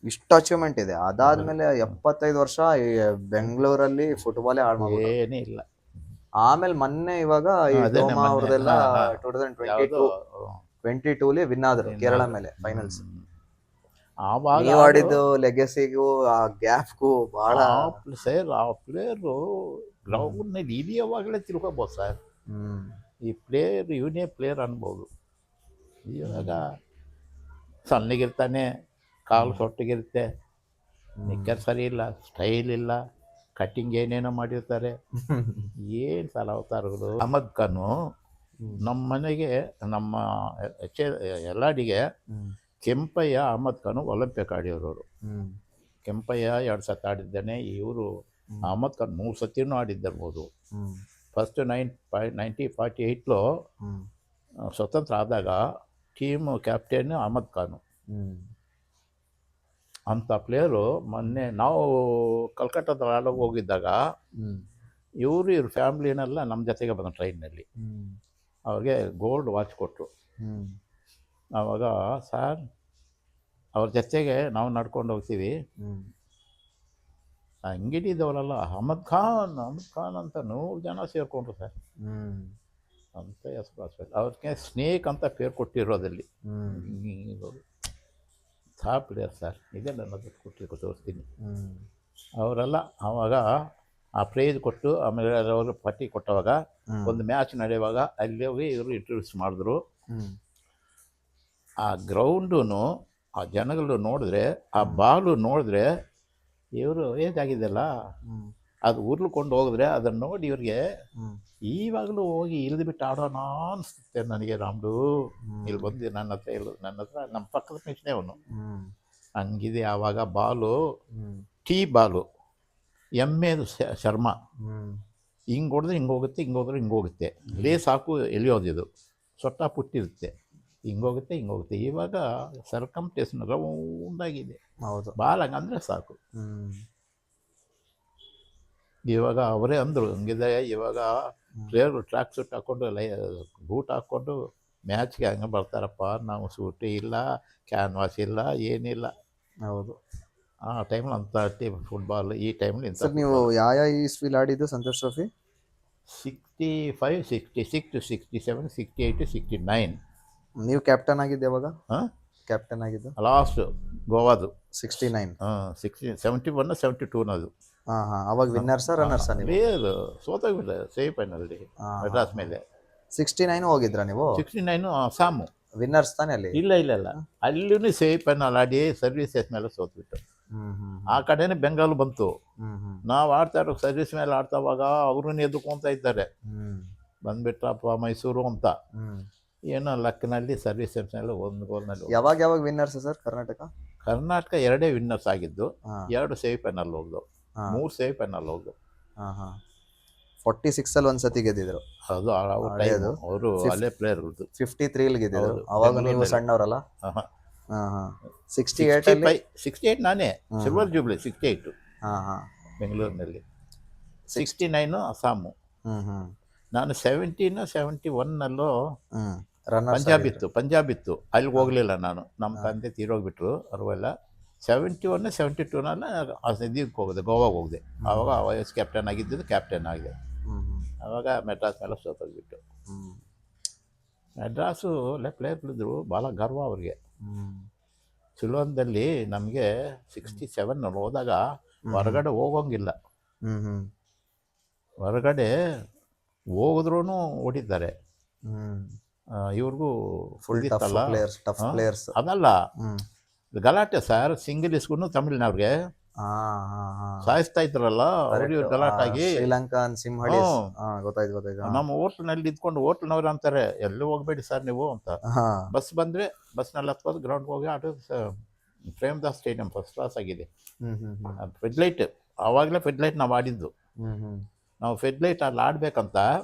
ಇಷ್ಟು ಅಚೀವ್ಮೆಂಟ್ ಇದೆ. ಅದಾದ್ಮೇಲೆ 75 ವರ್ಷ ಈ ಬೆಂಗಳೂರಲ್ಲಿ ಫುಟ್ಬಾಲೇ ಹಾಳು ಮಾಡ್ಬಿಟ್ರು. ಏನೇ ಇಲ್ಲ. ಆಮೇಲೆ ಮೊನ್ನೆ ಇವಾಗ ಈ ಅದೇನೆ ಡೋಮಾ ಮೊನ್ನೆ. ಅವ್ರದೆಲ್ಲ ಹಾ, ಹಾ. 2022 ವಿನ್ ಆದ್ರು ಕೇರಳ ಮೇಲೆ ಫೈನಲ್ಸ್. ಆವಾಗ ನೀವು ಆಡಿದ್ದು ಲೆಗೆಸಿಗೂ ಆ ಗ್ಯಾಪ್ಗೂ ಬಹಳ ಸರ್, ಆ ಪ್ಲೇಯರು ಗ್ರೌಂಡ್ನಲ್ಲಿ ಇಳಿಯೋವಾಗಲೇ ತಿಳ್ಕೊಬೋದು ಸರ್. ಈ ಪ್ಲೇಯರ್ ಇವನೇ ಪ್ಲೇಯರ್ ಅನ್ಬೋದು. ಇವಾಗ ಸಣ್ಣಗಿರ್ತಾನೆ, ಕಾಲು ಸೊಟ್ಟಿಗಿರುತ್ತೆ, ನಿಕ್ಕರ್ ಸರಿ ಇಲ್ಲ, ಸ್ಟೈಲ್ ಇಲ್ಲ, ಕಟ್ಟಿಂಗ್ ಏನೇನೋ ಮಾಡಿರ್ತಾರೆ. ಏನು ಸಲ ಅವತಾರಗಳು. ಅಹಮದ್ ಖಾನು ನಮ್ಮ ಮನೆಗೆ, ನಮ್ಮ ಎಲ್ಲಾಡಿಗೆ ಕೆಂಪಯ್ಯ ಅಹಮದ್ ಖಾನು ಒಲಿಂಪಿಕ್ ಆಡಿರೋರು. ಕೆಂಪಯ್ಯ 2 ಸತಿ ಆಡಿದ್ದಾನೆ. ಇವರು ಅಹಮದ್ ಖಾನ್ 3 ಸತಿನೂ ಆಡಿದ್ದಿರ್ಬೋದು. ಫಸ್ಟ್ 1948 ಸ್ವತಂತ್ರ ಆದಾಗ ಟೀಮು ಕ್ಯಾಪ್ಟನ್ ಅಹಮದ್ ಖಾನು ಅಂಥ ಪ್ಲೇಯರು. ಮೊನ್ನೆ ನಾವು ಕಲ್ಕಟ್ಟಾದ ಆಡೋಕೆ ಹೋಗಿದ್ದಾಗ ಇವ್ರ ಫ್ಯಾಮ್ಲಿನೆಲ್ಲ ನಮ್ಮ ಜೊತೆಗೆ ಬಂದ ಟ್ರೈನ್ನಲ್ಲಿ. ಅವ್ರಿಗೆ ಗೋಲ್ಡ್ ವಾಚ್ ಕೊಟ್ಟರು. ಆವಾಗ ಸರ್ ಅವ್ರ ಜೊತೆಗೆ ನಾವು ನಡ್ಕೊಂಡು ಹೋಗ್ತೀವಿ. ಅಂಗಡಿ ಇದ್ದವರಲ್ಲ, ಅಹಮದ್ ಖಾನ್ ಅಂತ 100 ಜನ ಸೇರಿಕೊಂಡ್ರು ಸರ್. ಅಂತ ಹೆಸರು ಹಾಸ್ಪಿಟಲ್ ಅವ್ರಿಗೆ ಸ್ನೇಕ್ ಅಂತ ಪೇರು ಕೊಟ್ಟಿರೋದಲ್ಲಿ. Top player sir. ಇದೆ ನನ್ನ ಕೊಟ್ಟಿಗೆ ತೋರಿಸ್ತೀನಿ. ಅವರೆಲ್ಲ ಆವಾಗ ಆ ಪ್ರೈಸ್ ಕೊಟ್ಟು ಆಮೇಲೆ ಅವರು ಪಟ್ಟಿ ಕೊಟ್ಟವಾಗ ಒಂದು ಮ್ಯಾಚ್ ನಡೆಯುವಾಗ ಅಲ್ಲಿ ಹೋಗಿ ಇವರು ಇಂಟ್ರೊಡ್ಯೂಸ್ ಮಾಡಿದ್ರು. ಆ ಗ್ರೌಂಡು ಆ ಜನಗಳು ನೋಡಿದ್ರೆ, ಆ ಬಾಲು ನೋಡಿದ್ರೆ, ಇವರು ಏಜಾಗಿದ್ದೆಲ್ಲ ಅದು ಉರ್ಲ್ಕೊಂಡು ಹೋಗಿದ್ರೆ ಅದನ್ನು ನೋಡಿ ಇವ್ರಿಗೆ ಈವಾಗಲೂ ಹೋಗಿ ಇಳಿದುಬಿಟ್ಟು ಆಡೋಣ ಅನಿಸುತ್ತೆ ನನಗೆ. ರಾಮ್ಡು ಇಲ್ಲಿ ಬಂದು ನನ್ನ ಹತ್ರ ನಮ್ಮ ಪಕ್ಕದ ಮೆಚ್ಚಿನೇ ಅವನು. ಹಂಗಿದೆ ಆವಾಗ ಬಾಲು, ಟೀ ಬಾಲು, ಎಮ್ಮೆದು ಶರ್ಮ. ಹಿಂಗೆ ಹೊಡೆದ್ರೆ ಹಿಂಗೆ ಹೋಗುತ್ತೆ, ಹಿಂಗೆ ಹೋದ್ರೆ ಹಿಂಗೆ ಹೋಗುತ್ತೆ. ಲೇಸ್ ಹಾಕು ಎಳಿಯೋದಿದು, ಸೊಟ್ಟ ಪುಟ್ಟಿರುತ್ತೆ, ಹಿಂಗೆ ಹೋಗುತ್ತೆ ಹಿಂಗೆ ಹೋಗುತ್ತೆ. ಇವಾಗ ಸರ್ಕಮ್ಟೇಷನ್ ರೌಂಡಾಗಿದೆ. ಹೌದು, ಬಾಲ್ ಹಂಗಂದರೆ ಸಾಕು. ಇವಾಗ ಅವರೇ ಅಂದರು, ಹಂಗಿದೆ ಇವಾಗ ಪ್ಲೇಯರು ಟ್ರ್ಯಾಕ್ ಸೂಟ್ ಹಾಕ್ಕೊಂಡು ಬೂಟ್ ಹಾಕ್ಕೊಂಡು ಮ್ಯಾಚ್ಗೆ ಹಂಗೆ ಬರ್ತಾರಪ್ಪ. ನಾವು ಸೂಟೇ ಇಲ್ಲ, ಕ್ಯಾನ್ವಾಸ್ ಇಲ್ಲ, ಏನಿಲ್ಲ. ಹೌದು. ಆ ಟೈಮಲ್ಲಿ ಅಂಥ ಟೀಮ್ ಫುಟ್ಬಾಲ್. ಈ ಟೈಮಲ್ಲಿ ಇಂಥ ಸರ್ ನೀವು ಯಾವ ಇಸ್ವಿಲ್ ಆಡಿದ್ದು ಸಂತೋಷ್ ಟ್ರೋಫಿ? 65, 66, 67, 68, 69. ನೀವು ಕ್ಯಾಪ್ಟನ್ ಆಗಿದ್ದು ಯಾವಾಗ? ಹಾಂ, ಕ್ಯಾಪ್ಟನ್ ಆಗಿದ್ದು ಲಾಸ್ಟ್ ಗೋವಾದು 69. 71, 72ನದು. ಅವಾಗ ವಿನ್ನರ್ಸಾ ರನ್ನರ್ಸಾ ನೀವು? ಪ್ಲೇಯರ್ ಸೋತೋಗ್ಬಿಟ್ಟೆ ಸೆಮಿಫೈನಲ್ಲಿ ಮೆಡ್ರಾಸ್ ಮೇಲೆ. 69 ಹೋಗಿದ್ರಾ ನೀವು? 69 ಅಸ್ಸಾಮು ವಿನ್ನರ್ಸ್ ತಾನೆ ಅಲ್ಲಿ? ಇಲ್ಲ, ಅಲ್ಲೂ ಸೆಮಿಫೈನಲ್ ಆಡಿ ಸರ್ವೀಸಸ್ ಮೇಲೆ ಸೋತ್ಬಿಟ್ಟು. ಆ ಕಡೆನೇ ಬೆಂಗಾಲ್ ಬಂತು. ನಾವು ಆಡ್ತಾ ಇರೋ ಸರ್ವಿಸ್ ಮೇಲೆ ಆಡ್ತಾವಾಗ ಅವ್ರನ್ನ ಎದುರ್ಕೊತಾ ಇದ್ದಾರೆ. ಬಂದ್ಬಿಟ್ರಪ್ಪ ಮೈಸೂರು ಅಂತ. ಏನೋ ಲಕ್ನಲ್ಲಿ ಸರ್ವಿಸ್ ಮೇಲೆ 1 ಗೋಲ್ನಲ್ಲಿ. ಯಾವಾಗ ವಿನ್ನರ್ಸ್ ಸರ್ ಕರ್ನಾಟಕ? 2 ವಿನ್ನರ್ಸ್ ಆಗಿದ್ದು, 2 ಸೆಮಿಫೈನಲ್ ಹೋಗ್ದು, 3 ಸೆಮಿಫೈನಲ್ ಹೋಗ್ದು. 46 ಒಂದ್ಸತಿ ಗೆದ್ದಿದ್ರು. ಅದು ಅವರು ಅಲ್ಲೇ ಪ್ಲೇಯರ್ 53 ಗೆದ್ದಿದ್ರು. ಅವಾಗ ನೀವು ಸಣ್ಣವರಲ್ಲ? 68 ನಾನೇ ಸಿಲ್ವರ್ ಜೂಬ್ಲಿ 68 ಬೆಂಗಳೂರಿನಲ್ಲಿ. 69 ಅಸ್ಸಾಮು. ನಾನು 70, 71ನಲ್ಲೂ ಪಂಜಾಬ್ ಇತ್ತು. ಅಲ್ಲಿಗೆ ಹೋಗಲಿಲ್ಲ ನಾನು. ನಮ್ಮ ತಂದೆ ತೀರೋಗ್ಬಿಟ್ರು ಅವರೆಲ್ಲ. 71, 72ನಲ್ಲಿ ಇದಕ್ಕೆ ಹೋಗಿದೆ, ಗೋವಾಗೆ ಹೋಗಿದೆ. ಆವಾಗ ವೈಸ್ ಕ್ಯಾಪ್ಟನ್ ಆಗಿದ್ದು, ಕ್ಯಾಪ್ಟನ್ ಆಗಿದೆ. ಆವಾಗ ಮೆಡ್ರಾಸ್ ಮೇಲೆ ಸೋತೋಗ್ಬಿಟ್ಟು. ಹ್ಮ್ ಮೆಡ್ರಾಸು ಪ್ಲೇಯರ್ಗಳಿದ್ರು ಭಾಳ ಗರ್ವ ಅವ್ರಿಗೆ. ಹ್ಮ್ ಸಿಲೋನ್ದಲ್ಲಿ ನಮಗೆ 67 ಹೋದಾಗ ಹೊರಗಡೆ ಹೋಗೋಂಗಿಲ್ಲ. ಹ್ಮ್ ಹ್ಮ್ ಹೊರಗಡೆ ಹೋಗಿದ್ರೂ ಹೊಡಿತಾರೆ. ಹ್ಮ್ ಇವ್ರಿಗೂ ಫುಲ್ ಟಫ್ ಇದಿತ್ತಲ್ಲ. ಪ್ಲೇಯರ್ಸ್, ಟಫ್ ಆ, ಪ್ಲೇಯರ್ಸ್. ಅದಲ್ಲ ಹ್ಮ್ ಗಲಾಟೆ ಸರ್. ಸಿಂಗಲ್ ಇಸ್ಕೊಂಡು ತಮಿಳ್ನವ್ರಿಗೆ ಹಾ ಹಾ ಹಾ ಸಾಯಿಸ್ತಾ ಇದ್ರಲ್ಲ, ಅವ್ರು ಇವ್ರು ಗಲಾಟಾಗಿ. ಶ್ರೀಲಂಕಾನ್ ಸಿಂಹಳೀಸ್. ಹ್ಞೂ ಹಾ ಗೊತ್ತಾಯ್ತು. ನಮ್ಮ ಹೋಟ್ಲ್ನಲ್ಲಿ ಇದ್ಕೊಂಡು ಹೋಟ್ಲ್ನವ್ರು ಅಂತಾರೆ, ಎಲ್ಲೂ ಹೋಗ್ಬೇಡಿ ಸರ್ ನೀವು ಅಂತ. ಹಾ ಬಸ್ ಬಂದರೆ ಬಸ್ನಲ್ಲಿ ಹತ್ಬೋದು ಗ್ರೌಂಡ್ಗೆ ಹೋಗಿ ಆಟದ ಪ್ರೇಮದಾಸ್ ಸ್ಟೇಡಿಯಂ ಫಸ್ಟ್ ಕ್ಲಾಸ್ ಆಗಿದೆ. ಹ್ಮ್ ಹ್ಮ್ ಹ್ಮ್ ಅದು ಫೆಡ್ಲೈಟ್, ಆವಾಗಲೇ ಫೆಡ್ಲೈಟ್ ನಾವು ಆಡಿದ್ದು. ಹ್ಮ್ ಹ್ಮ್ ನಾವು ಫೆಡ್ಲೈಟ್ ಅಲ್ಲಿ ಆಡಬೇಕಂತ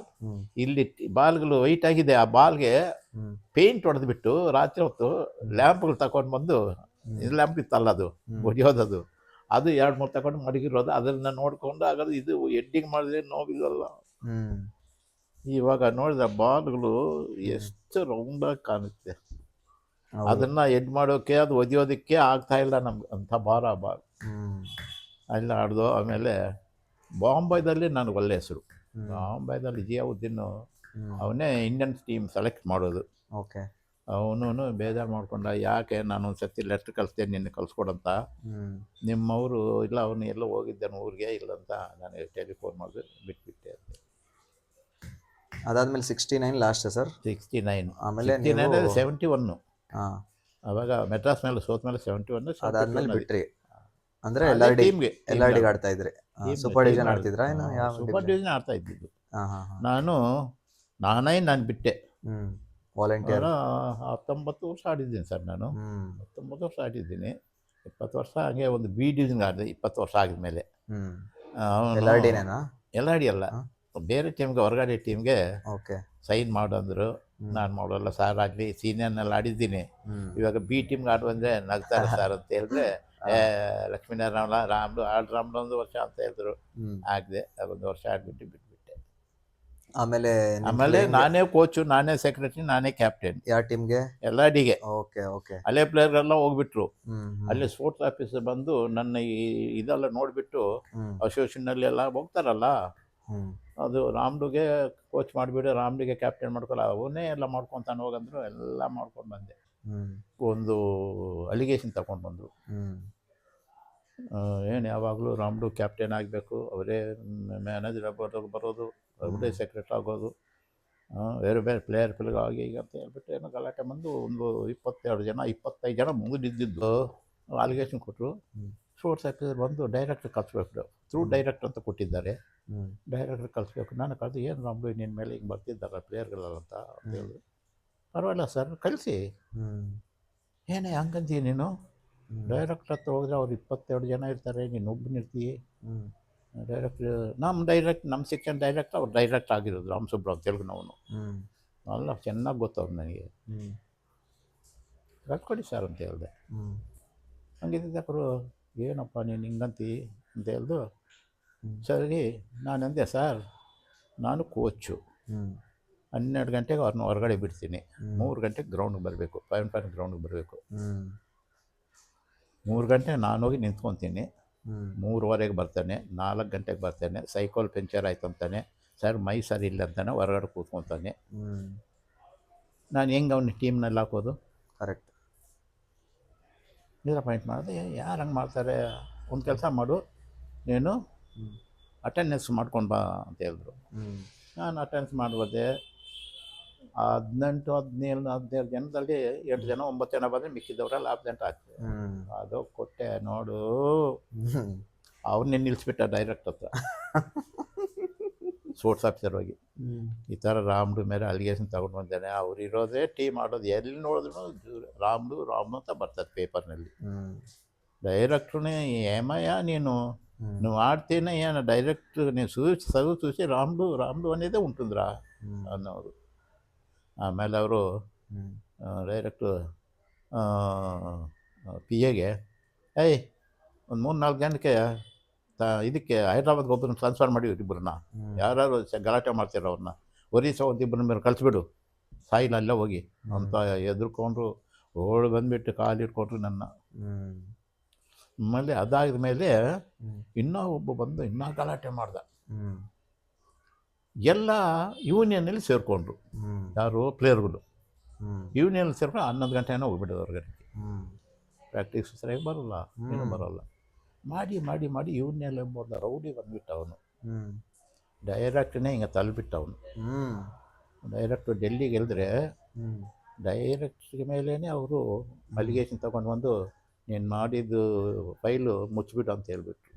ಹ್ಮ್ ಇಲ್ಲಿ ಬಾಲ್ಗಳು ವೈಟ್ ಆಗಿದೆ, ಆ ಬಾಲ್ಗೆ ಹ್ಮ್ ಪೇಂಟ್ ಹೊಡೆದ್ಬಿಟ್ಟು ರಾತ್ರಿ ಹೊತ್ತು ಲ್ಯಾಂಪ್ಗಳು ತಗೊಂಡು ಬಂದು, ಇದು ಲ್ಯಾಂಪ್ ಇತ್ತಲ್ಲ ಅದು ಹೊಡಿಯೋದದು, ಅದು 2-3 ತಗೊಂಡು ಮಡಗಿರೋದು, ಅದನ್ನು ನೋಡ್ಕೊಂಡು ಆಗೋದು. ಇದು ಎಡ್ಡಿಂಗ್ ಮಾಡಿದ್ರೆ ನೋವಿಲ್ಲಲ್ಲ. ಹ್ಮ್ ಇವಾಗ ನೋಡಿದ್ರೆ ಬಾಲ್ಗಳು ಎಷ್ಟು ರೌಂಡಾಗಿ ಕಾಣುತ್ತೆ. ಹೌದು. ಅದನ್ನು ಎಡ್ ಮಾಡೋಕ್ಕೆ, ಅದು ಒದಿಯೋದಕ್ಕೆ ಆಗ್ತಾ ಇಲ್ಲ ನಮ್ಗೆ, ಅಂಥ ಭಾರ ಬಾಲ್. ಹ್ಮ್ ಅಲ್ಲಿ ಆಡ್ದು. ಆಮೇಲೆ ಬಾಂಬೈದಲ್ಲಿ ನನಗೆ ಒಳ್ಳೆ ಹೆಸರು. ಹ್ಮ್ ಬಾಂಬೈದಲ್ಲಿ ಜಿಯಾವುದ್ದೀನ್ ಹ್ಮ್ ಅವನೇ ಇಂಡಿಯನ್ ಟೀಮ್ ಸೆಲೆಕ್ಟ್ ಮಾಡೋದು. ಓಕೆ. ಅವನು ಬೇಜಾರು ಮಾಡ್ಕೊಂಡ, ಯಾಕೆ ನಾನು ಒಂದು ಸರ್ತಿ ಲೆಟ್ರ್ ಕಳಿಸ್ತೇನೆ ನಿನ್ನೆ ಕಳಿಸ್ಕೊಡಂತ. ಹ್ಮ್ ನಿಮ್ಮವರು ಇಲ್ಲ, ಅವನು ಎಲ್ಲೋ ಹೋಗಿದ್ದಾನೆ ಊರಿಗೆ ಇಲ್ಲಂತ ನನಗೆ ಟೆಲಿಫೋನ್ ಮಾಡಿದ್ರೆ ಬಿಟ್ಬಿಟ್ಟೆ. ಅದಾದ್ಮೇಲೆ 69 ಲಾಸ್ಟ್ ಸರ್. 69. ಆಮೇಲೆ 71. ಹಾ ಅವಾಗ ಮೆಡ್ರಾಸ್ ಮೇಲೆ ಸೋತ ಮೇಲೆ 71. ಅದಾದ್ಮೇಲೆ ಬಿಟ್ರಿ ಅಂದ್ರೆ ಅದೇ LRD ಟೀಮ್ಗೆ ಆಡ್ತಾ ಇದ್ರಿ. ಸೂಪರ್ ಡಿವಿಷನ್ ಆಡ್ತಿದ್ರಾ ಏನು ಯಾವ ಸೂಪರ್ ಡಿವಿಷನ್ ಆಡ್ತಾ ಇದ್ದಿದ್ದು. ಹಾ ಹಾ ಹಾ ನಾನು ಬಿಟ್ಟೆ. ಹ್ಮ್ ವಾಲಂಟಿಯರ್. 19 ವರ್ಷ ಆಡಿದ್ದೀನಿ ಸರ್ ನಾನು. ಹ್ಮ್ 19 ವರ್ಷ ಆಡಿದ್ದೀನಿ. 20 ವರ್ಷ ಹಾಗೆ ಒಂದು ಬಿ ಡಿವಿಷನ್ ಆಡಿದೆ 20 ವರ್ಷ ಆಗಿದ್ಮೇಲೆ. ಹ್ಮ್ LRD LRD ಅಲ್ಲ, ಬೇರೆ ಟೀಮ್ಗೆ, ಹೊರಗಡೆ ಟೀಮ್ಗೆ ಓಕೆ. ಸೈನ್ ಮಾಡಂದ್ರು. ನಾನು ಮಾಡೋಲ್ಲ ಸಾರ್, ಆಗಲಿ ಸೀನಿಯರ್ನಲ್ಲಿ ಆಡಿದ್ದೀನಿ, ಇವಾಗ ಬಿ ಟೀಮ್ಗೆ ಆಡು ಅಂದರೆ ನಗ್ತಾರೆ ಸರ್ ಅಂತ ಹೇಳಿದ್ರೆ, ಲಕ್ಷ್ಮೀನಾರಾಯಣ ರಾಮ್ಲು ರಾಮ್ಲು 1 ವರ್ಷ ಅಂತ ಹೇಳಿದ್ರು. ಆಗದೆ ಅದೊಂದು ವರ್ಷ ಆಡ್ಬಿಟ್ಟು ಬಿಟ್ಬಿಟ್ಟೆ. ಆಮೇಲೆ ನಾನೇ ಕೋಚು, ನಾನೇ ಸೆಕ್ರೆಟರಿ, ನಾನೇ ಕ್ಯಾಪ್ಟನ್. ಯಾವ ಟೀಮ್ಗೆ? LRDಗೆ. Okay okay. ಅಲ್ಲೇ ಪ್ಲೇಯರ್ಗಳೆಲ್ಲ ಹೋಗ್ಬಿಟ್ರು. ಹ್ಮ್ ಅಲ್ಲೇ ಸ್ಪೋರ್ಟ್ಸ್ ಆಫೀಸರ್ ಬಂದು ನನ್ನ ಇದೆಲ್ಲ ನೋಡಿಬಿಟ್ಟು, ಹ್ಮ್ ಅಸೋಸಿಯೇಷನಲ್ಲಿ ಎಲ್ಲ ಹೋಗ್ತಾರಲ್ಲ, ಹ್ಮ್ ಅದು ರಾಮ್ಡುಗೆ ಕೋಚ್ ಮಾಡಿಬಿಡು, ರಾಮ್ಡುಗೆ ಕ್ಯಾಪ್ಟನ್ ಮಾಡ್ಕೊಳ್ಳೋ, ಅವನೇ ಎಲ್ಲ ಮಾಡ್ಕೊತಾನೆ ಹೋಗಂದ್ರು. ಎಲ್ಲ ಮಾಡ್ಕೊಂಡು ಬಂದೆ. ಹ್ಮ್ ಒಂದು ಅಲಿಗೇಷನ್ ತಗೊಂಡು ಬಂದರು. ಹ್ಮ್ ಏನು ಯಾವಾಗಲೂ ರಾಮ್ಡು ಕ್ಯಾಪ್ಟನ್ ಆಗಬೇಕು, ಅವರೇ ಮ್ಯಾನೇಜರ್ ಬರೋದು, ಅವರೇ ಸೆಕ್ರೆಟರಿ ಆಗೋದು, ಬೇರೆ ಬೇರೆ ಪ್ಲೇಯರ್ ಆಗಿ ಈಗ ಅಂತ ಹೇಳ್ಬಿಟ್ಟು ಏನೋ ಗಲಾಟೆ ಬಂದು ಒಂದು 25 ಜನ ಮುಂದಿದ್ದು ಅಲಿಗೇಷನ್ ಕೊಟ್ಟರು. ಸ್ಪೋರ್ಟ್ಸ್ ಆಫೀಸರ್ ಬಂದು ಡೈರೆಕ್ಟ್ರ್ ಕಳಿಸ್ಬೇಕು, ಥ್ರೂ ಡೈರೆಕ್ಟ್ರ್ ಅಂತ ಕೊಟ್ಟಿದ್ದಾರೆ. ಡೈರೆಕ್ಟ್ರ್ ಕಳಿಸ್ಬೇಕು. ನಾನು ಕಳೆದು, ಏನು ರಾಮ್ಡು ನಿನ್ನ ಮೇಲೆ ಹಿಂಗೆ ಬರ್ತಿದ್ದಾರೆ ಪ್ಲೇಯರ್ಗಳಲ್ಲ ಅಂತ ಹೇಳಿದ್ರು. ಪರವಾಗಿಲ್ಲ ಸರ್ ಕಳಿಸಿ. ಏನೇ ಹಂಗಂತೀಯ ನೀನು? ಡೈರೆಕ್ಟ್ರ್ ಹತ್ರ ಹೋದರೆ ಅವ್ರು 22 ಜನ ಇರ್ತಾರೆ, ನೀನು ಒಬ್ಬನಿರ್ತೀಯ. ನಮ್ಮ ಸೆಕ್ಷನ್ ಡೈರೆಕ್ಟ್ರ್ ಅವ್ರು ಡೈರೆಕ್ಟ್ ಆಗಿರೋದು, ರಾಮ್ ಸುಬ್ರಾವ್ ತೆಲುಗುನವನು. ಅಲ್ಲ ಚೆನ್ನಾಗಿ ಗೊತ್ತವ್ರು ನನಗೆ. ಕಳ್ಕೊಡಿ ಸರ್ ಅಂತ ಹೇಳಿದೆ. ಹಂಗಿದ್ದಕ್ಕರು, ಏನಪ್ಪ ನೀನು ಹಿಂಗಂತಿ ಅಂತ ಹೇಳ್ದು. ಸರಿ ನಾನು ಅಂದೆ, ಸರ್ ನಾನು ಕೋಚು, 12 ಗಂಟೆಗೆ ಅವ್ರನ್ನ ಹೊರಗಡೆ ಬಿಡ್ತೀನಿ, 3 ಗಂಟೆಗೆ ಗ್ರೌಂಡಿಗೆ ಬರಬೇಕು, 5 ಗ್ರೌಂಡಿಗೆ ಬರಬೇಕು. 3 ಗಂಟೆ ನಾನು ಹೋಗಿ ನಿಂತ್ಕೊತೀನಿ, 3:15 ಬರ್ತಾನೆ, 4 ಗಂಟೆಗೆ ಬರ್ತಾನೆ, ಸೈಕಲ್ ಪಂಚರ್ ಆಯ್ತು ಅಂತಾನೆ, ಸರ್ ಮೈ ಸರಿ ಇಲ್ಲ ಅಂತಾನೆ, ಹೊರಗಡೆ ಕೂತ್ಕೊತಾನೆ. ನಾನು ಹೆಂಗೆ ಅವನ ಟೀಮ್ನಲ್ಲಿ ಹಾಕೋದು? ಕರೆಕ್ಟ್. ನೀರ ಪಾಯಿಂಟ್ ಮಾಡಿದೆ. ಯಾರು ಹಂಗೆ ಮಾಡ್ತಾರೆ? ಒಂದು ಕೆಲಸ ಮಾಡು, ನೀನು ಅಟೆಂಡೆನ್ಸ್ ಮಾಡ್ಕೊಂಡು ಬಾ ಅಂತ ಹೇಳಿದ್ರು. ನಾನು ಅಟೆಂಡೆನ್ಸ್ ಮಾಡ್ಬೋದೆ. 18 ಜನದಲ್ಲಿ 8 ಜನ 9 ಜನ ಬಂದರೆ ಮಿಕ್ಕಿದವರೆಲ್ಲ ಆಬ್ಸೆಂಟ್ ಆಗ್ತದೆ. ಅದು ಕೊಟ್ಟೆ ನೋಡು, ಅವನ್ನೇ ನಿಲ್ಲಿಸ್ಬಿಟ್ಟ ಡೈರೆಕ್ಟ್ ಹತ್ರ. ಸ್ಪೋರ್ಟ್ಸ್ ಆಫೀಸರ್ ಹೋಗಿ, ಈ ಥರ ರಾಮ್ಡು ಮೇಲೆ ಅಲಿಗೇಷನ್ ತಗೊಂಡು ಬಂದಾನೆ, ಅವ್ರು ಇರೋದೇ ಟೀಮ್ ಆಡೋದು, ಎಲ್ಲಿ ನೋಡಿದ್ರು ರಾಮ್ಡು ಅಂತ ಬರ್ತದೆ ಪೇಪರ್ನಲ್ಲಿ. ಡೈರೆಕ್ಟ್ರೇ ಏಮಯ್ಯ ನೀನು ఆడితేనే ఈయన డైరెక్ట్ నేను చూసి రాముడు అనేదే ఉంటుందిరా అన్నవారు. ಆಮೇಲೆ ಅವರು ಡೈರೆಕ್ಟ್ PAಗೆ ಒಂದು 3-4 ಜನಕ್ಕೆ ಇದಕ್ಕೆ ಹೈದ್ರಾಬಾದ್ಗೆ ಒಬ್ಬರನ್ನ ಟ್ರಾನ್ಸ್ಫರ್ ಮಾಡಿ ಇಬ್ಬರನ್ನ, ಯಾರು ಗಲಾಟೆ ಮಾಡ್ತಿರೋ ಅವ್ರನ್ನ ಒರಿಸ್ಸಾ ಒಂದಿಬ್ಬರನ್ನ ಮೇಲೆ ಕಳಿಸ್ಬಿಡು, ಸಾಯಿಲ್ ಅಲ್ಲೇ ಹೋಗಿ ಅಂತ ಎದುರ್ಕೊಂಡ್ರು. ಓಡಿ ಬಂದುಬಿಟ್ಟು ಕಾಲಿಟ್ಕೊಂಡ್ರು ನನ್ನ. ಆಮೇಲೆ ಅದಾದ ಮೇಲೆ ಇನ್ನೂ ಒಬ್ಬ ಬಂದು ಇನ್ನೂ ಗಲಾಟೆ ಮಾಡ್ದ. ಎಲ್ಲ ಯೂನಿಯನಲ್ಲಿ ಸೇರಿಕೊಂಡ್ರು. ಹ್ಮ್ ಯಾರು ಪ್ಲೇಯರ್ಗಳು ಹ್ಮ್ ಯೂನಿಯನ್ ಸೇರ್ಕೊಂಡು 11 ಗಂಟೆನೋ ಹೋಗ್ಬಿಡೋದು ಹೊರಗಡೆ. ಹ್ಮ್ ಪ್ರಾಕ್ಟೀಸ್ ಸರಿಯಾಗಿ ಬರೋಲ್ಲ, ಏನೂ ಬರೋಲ್ಲ. ಮಾಡಿ ಮಾಡಿ ಮಾಡಿ ಯೂನಿಯನ್ ಎಂಬುದು ರೌಡಿ ಬಂದ್ಬಿಟ್ಟ ಅವನು. ಹ್ಮ್ ಡೈರೆಕ್ಟ್ನೇ ಹಿಂಗೆ ತಳ್ಳಿಬಿಟ್ಟ ಅವನು. ಹ್ಮ್ ಡೈರೆಕ್ಟು ಡೆಲ್ಲಿಗೆ ಗೆಲ್ದ್ರೆ ಹ್ಮ್ ಡೈರೆಕ್ಟ್ ಮೇಲೇ ಅವರು ಅಲಿಗೇಷನ್ ತೊಗೊಂಡು ಬಂದು ನೀನು ಮಾಡಿದ್ದು ಫೈಲು ಮುಚ್ಚಿಬಿಟ್ಟು ಅಂತ ಹೇಳ್ಬಿಟ್ರು.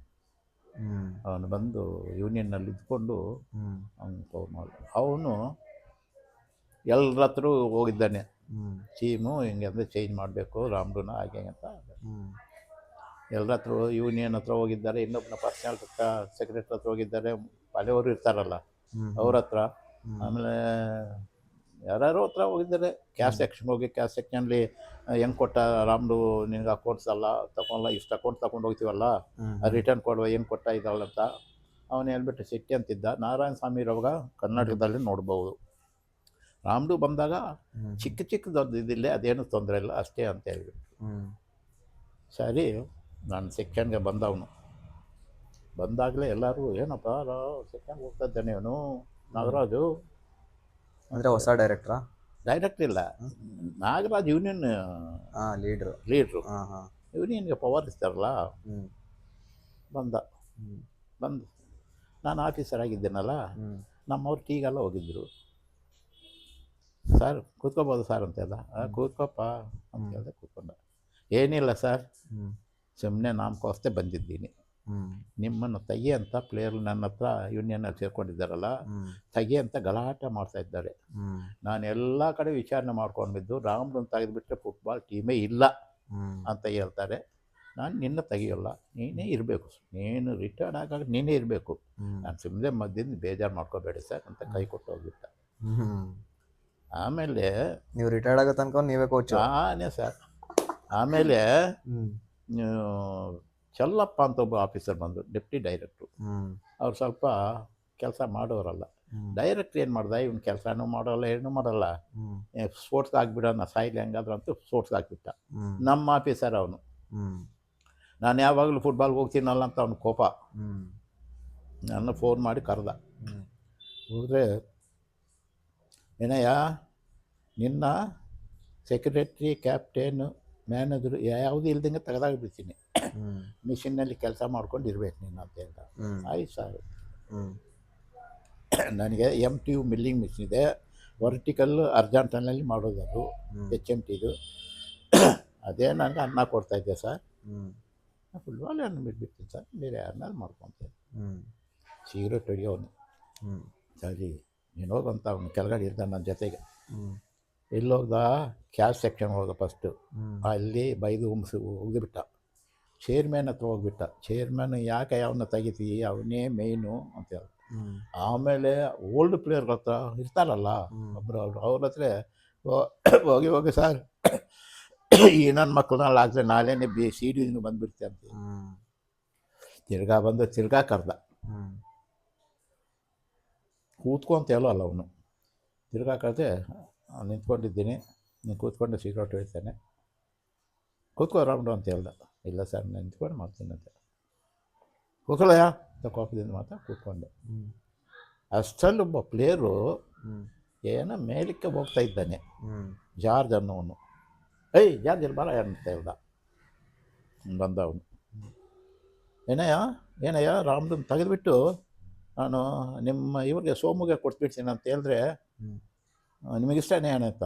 ಹ್ಮ್ ಅವನು ಬಂದು ಯೂನಿಯನ್ನಲ್ಲಿ ಇದ್ಕೊಂಡು ಹ್ಮ್ ಅವನು ಫೋನ್ ಮಾಡಿ ಅವನು ಎಲ್ಲರ ಹತ್ರ ಹೋಗಿದ್ದಾನೆ. ಹ್ಮ್ ಟೀಮು ಹಿಂಗೆ ಅಂದರೆ ಚೇಂಜ್ ಮಾಡಬೇಕು ರಾಮ್ರನ್ನ ಹಾಗೆ ಅಂತ. ಹ್ಮ್ ಎಲ್ಲರ ಹತ್ರ ಯೂನಿಯನ್ ಹತ್ರ ಹೋಗಿದ್ದಾರೆ, ಇನ್ನೊಬ್ಬನ ಪರ್ಸನಲ್ ಸೆಕ್ರೆಟರಿ ಹತ್ರ ಹೋಗಿದ್ದಾರೆ, ಹಳೆಯವರು ಇರ್ತಾರಲ್ಲ ಅವ್ರ ಹತ್ರ. ಆಮೇಲೆ ಯಾರ್ಯಾರೋ ಹತ್ರ ಹೋಗಿದ್ದಾರೆ. ಕ್ಯಾಶ್ ಸೆಕ್ಷನ್ ಹೋಗಿ ಕ್ಯಾಶ್ ಸೆಕ್ಷನಲ್ಲಿ ಹೆಂಗೆ ಕೊಟ್ಟ ರಾಮ್ದು ನಿನಗೆ ಅಕೌಂಟ್ಸ್ ಅಲ್ಲ ತಗೊಲ್ಲ, ಇಷ್ಟು ಅಕೌಂಟ್ ತಗೊಂಡು ಹೋಗ್ತೀವಲ್ಲ ರಿಟರ್ನ್ ಕೊಡುವ ಹೆಂಗೆ ಕೊಟ್ಟ ಇದ್ದಾವಲ್ಲ ಅಂತ ಅವನು ಹೇಳ್ಬಿಟ್ಟು ಶೆಟ್ಟಿ ಅಂತಿದ್ದ. ನಾರಾಯಣ ಸ್ವಾಮಿರವಾಗ ಕರ್ನಾಟಕದಲ್ಲಿ ನೋಡ್ಬೋದು. ರಾಮ್ದು ಬಂದಾಗ ಚಿಕ್ಕ ಚಿಕ್ಕದೊಂದು ಇದಿಲ್ಲ, ಅದೇನು ತೊಂದರೆ ಇಲ್ಲ ಅಷ್ಟೇ ಅಂತ ಹೇಳ್ಬಿಟ್ಟು. ಸರಿ ನಾನು ಸೆಕ್ಷನ್ಗೆ ಬಂದವನು. ಬಂದಾಗಲೇ ಎಲ್ಲರೂ ಏನಪ್ಪ ಸೆಕ್ಷನ್ಗೆ ಹೋಗ್ತಾ ಇದ್ದಾನೆ ಇವನು ನಾಗರಾಜು. ಅಂದ್ರೆ ಹೊಸ ಡೈರೆಕ್ಟ್ರಾ? ಡೈರೆಕ್ಟ್ ಇಲ್ಲ, ನಾಗರಾಜ್ ಯೂನಿಯನ್ ಲೀಡ್ರು. ಯೂನಿಯನ್ಗೆ ಪವರ್ ಇರ್ತಾರಲ್ಲ. ಬಂದ ನಾನು ಆಫೀಸರ್ ಆಗಿದ್ದೇನಲ್ಲ, ನಮ್ಮವ್ರು ಟೀಗೆಲ್ಲ ಹೋಗಿದ್ದರು. ಸರ್ ಕೂತ್ಕೋಬೋದು ಸರ್ ಅಂತೆಲ್ಲ. ಕೂತ್ಕೋಪ್ಪ ಅಂತ ಹೇಳಿದೆ. ಕೂತ್ಕೊಂಡ. ಏನಿಲ್ಲ ಸರ್, ಸುಮ್ಮನೆ ನಾಮಕೋಸ್ತೆ ಬಂದಿದ್ದೀನಿ. ನಿಮ್ಮನ್ನು ತೆಗಿ ಅಂತ ಪ್ಲೇಯರ್ ನನ್ನ ಹತ್ರ ಯೂನಿಯನಲ್ಲಿ ಸೇರ್ಕೊಂಡಿದ್ದಾರಲ್ಲ, ತೆಗಿ ಅಂತ ಗಲಾಟೆ ಮಾಡ್ತಾ ಇದ್ದಾರೆ. ನಾನು ಎಲ್ಲ ಕಡೆ ವಿಚಾರಣೆ ಮಾಡ್ಕೊಂಡಿದ್ದು ರಾಮ್ರನ್ನ ತೆಗೆದುಬಿಟ್ರೆ ಫುಟ್ಬಾಲ್ ಟೀಮೇ ಇಲ್ಲ ಅಂತ ಹೇಳ್ತಾರೆ. ನಾನು ನಿನ್ನ ತೆಗಿಯೋಲ್ಲ, ನೀನೇ ಇರಬೇಕು, ನೀನು ರಿಟೈರ್ಡ್ ಆಗಾಗ ನೀನೇ ಇರಬೇಕು. ನಾನು ಸುಮ್ಮನೆ ಮಧ್ಯದಿಂದ ಬೇಜಾರು ಮಾಡ್ಕೋಬೇಡಿ ಸರ್ ಅಂತ ಕೈ ಕೊಟ್ಟು ಹೋಗ್ಬಿಟ್ಟ. ಆಮೇಲೆ ನೀವು ರಿಟೈರ್ಡ್ ಆಗೋ ತನಕ ನೀವೇ ಕೋಚ್? ನಾನೇ ಸರ್. ಆಮೇಲೆ ಚಲ್ಲಪ್ಪ ಅಂತ ಒಬ್ಬ ಆಫೀಸರ್ ಬಂದು, ಡೆಪ್ಟಿ ಡೈರೆಕ್ಟ್ರು. ಅವ್ರು ಸ್ವಲ್ಪ ಕೆಲಸ ಮಾಡೋರಲ್ಲ. ಡೈರೆಕ್ಟ್ರ್ ಏನು ಮಾಡ್ದೆ, ಇವ್ನು ಕೆಲಸನೂ ಮಾಡೋಲ್ಲ ಏನೂ ಮಾಡಲ್ಲ, ಸ್ಪೋರ್ಟ್ಸ್ಗೆ ಹಾಕ್ಬಿಡೋಣ ಸಾಯಿಲಿ ಹೆಂಗಾದ್ರು ಅಂತ ಸ್ಪೋರ್ಟ್ಸ್ಗೆ ಹಾಕ್ಬಿಟ್ಟ. ನಮ್ಮ ಆಫೀಸರ್ ಅವನು. ನಾನು ಯಾವಾಗಲೂ ಫುಟ್ಬಾಲ್ಗೆ ಹೋಗ್ತೀನಲ್ಲ ಅಂತ ಅವ್ನು ಕೋಪ. ನನ್ನ ಫೋನ್ ಮಾಡಿ ಕರೆದ. ಹೋದರೆ, ಏನಯ್ಯ ನಿನ್ನ ಸೆಕ್ರೆಟ್ರಿ, ಕ್ಯಾಪ್ಟೇನು, ಮ್ಯಾನೇಜರು ಯಾವುದೂ ಇಲ್ದಂಗೆ ತೆಗೆದಾಗ್ಬಿಡ್ತೀನಿ, ಮಿಷಿನ್ನಲ್ಲಿ ಕೆಲಸ ಮಾಡ್ಕೊಂಡು ಇರ್ಬೇಕು ನೀನು ಅಂತ ಹೇಳ್ದ. ಆಯ್ತು ಸರ್. ನನಗೆ MTU ಮಿಲ್ಲಿಂಗ್ ಮಿಷಿನ್ ಇದೆ, ವರ್ಟಿಕಲ್ಲು ಅರ್ಜೆಂಟನಲ್ಲಿ ಮಾಡೋದು, ಅದು HMTದು. ಅದೇ ನನಗೆ ಅನ್ನ ಕೊಡ್ತಾಯಿದ್ದೆ ಸರ್. ಫುಟ್ಬಾಲ್ ಅನ್ನ ಬಿಟ್ಬಿಡ್ತೀನಿ ಸರ್, ಬೇರೆ ಯಾರನ್ನಾರು ಮಾಡ್ಕೊತೀನಿ. ಸಿಗರೇಟ್ ಹೊಡಿಯೋನು. ಸರಿ ನೀನು ಹೋಗಂತ ಅವನು ಕೆಳಗಡೆ ಇದ್ದ ನನ್ನ ಜೊತೆಗೆ. ಎಲ್ಲೋಗ್ದ, ಕ್ಯಾಶ್ ಸೆಕ್ಷನ್ ಹೋದ ಫಸ್ಟು. ಅಲ್ಲಿ ಬೈದು ಹೋಗಿಬಿಟ್ಟ. ಚೇರ್ಮ್ಯಾನ್ ಹತ್ರ ಹೋಗ್ಬಿಟ್ಟ. ಚೇರ್ಮ್ಯಾನ್ ಯಾಕೆ ಅವನ್ನ ತೆಗಿತೀವಿ, ಅವನೇ ಮೇಯ್ನು ಅಂತ ಹೇಳಿ. ಆಮೇಲೆ ಓಲ್ಡ್ ಪ್ಲೇಯರ್ಗಳ ಹತ್ರ ಇರ್ತಾರಲ್ಲ ಒಬ್ಬರು, ಅವ್ರ ಹತ್ರ ಹೋಗಿ ಸರ್ ಈ ನನ್ನ ಮಕ್ಕಳನ್ನ ಹಾಕಿದ್ರೆ ನಾಳೆನೇ CD ಬಂದುಬಿಡ್ತೆ ಅಂತ ತಿರ್ಗಾ ಬಂದು ತಿರ್ಗಾ ಕರೆದ. ಕೂತ್ಕೊಂತ ಹೇಳೋಲ್ಲ ಅವನು. ತಿರ್ಗಾ ಕರೆದೆ, ನಿಂತ್ಕೊಂಡಿದ್ದೀನಿ, ನೀನು ಕೂತ್ಕೊಂಡು ಸಿಗರೇಟ್ ಹೇಳ್ತಾನೆ, ಕೂತ್ಕೋ ರಾಮ್ಡು ಅಂತ ಹೇಳ್ದ. ಇಲ್ಲ ಸರ್ ನಾನು ನಿಂತ್ಕೊಂಡು ಮಾಡ್ತೀನಿ ಅಂತ. ಕೂತ್ಕೊಳ್ಳಯ್ಯ ಅಂತ ಕೋಪದಿಂದ ಮಾತ್ರ ಕೂತ್ಕೊಂಡೆ. ಅಷ್ಟಲ್ಲೊಬ್ಬ ಪ್ಲೇಯರು ಏನೋ ಮೇಲಕ್ಕೆ ಹೋಗ್ತಾ ಇದ್ದಾನೆ, ಜಾರ್ಜ್ ಅನ್ನೋನು. ಜಾರ್ಜ್ ಇಲ್ಲಿ ಬರ ಅಂತ ಹೇಳ್ದ. ಬಂದ ಅವನು. ಏನಯ್ಯ ರಾಮ್ದನ್ನು ತೆಗೆದುಬಿಟ್ಟು ನಾನು ನಿಮ್ಮ ಇವ್ರಿಗೆ ಸೋಮುಗೆ ಕೊಟ್ಬಿಡ್ತೀನಿ ಅಂತ ಹೇಳಿದ್ರೆ ನಿಮಗಿಷ್ಟನೇ ಏನಂತ.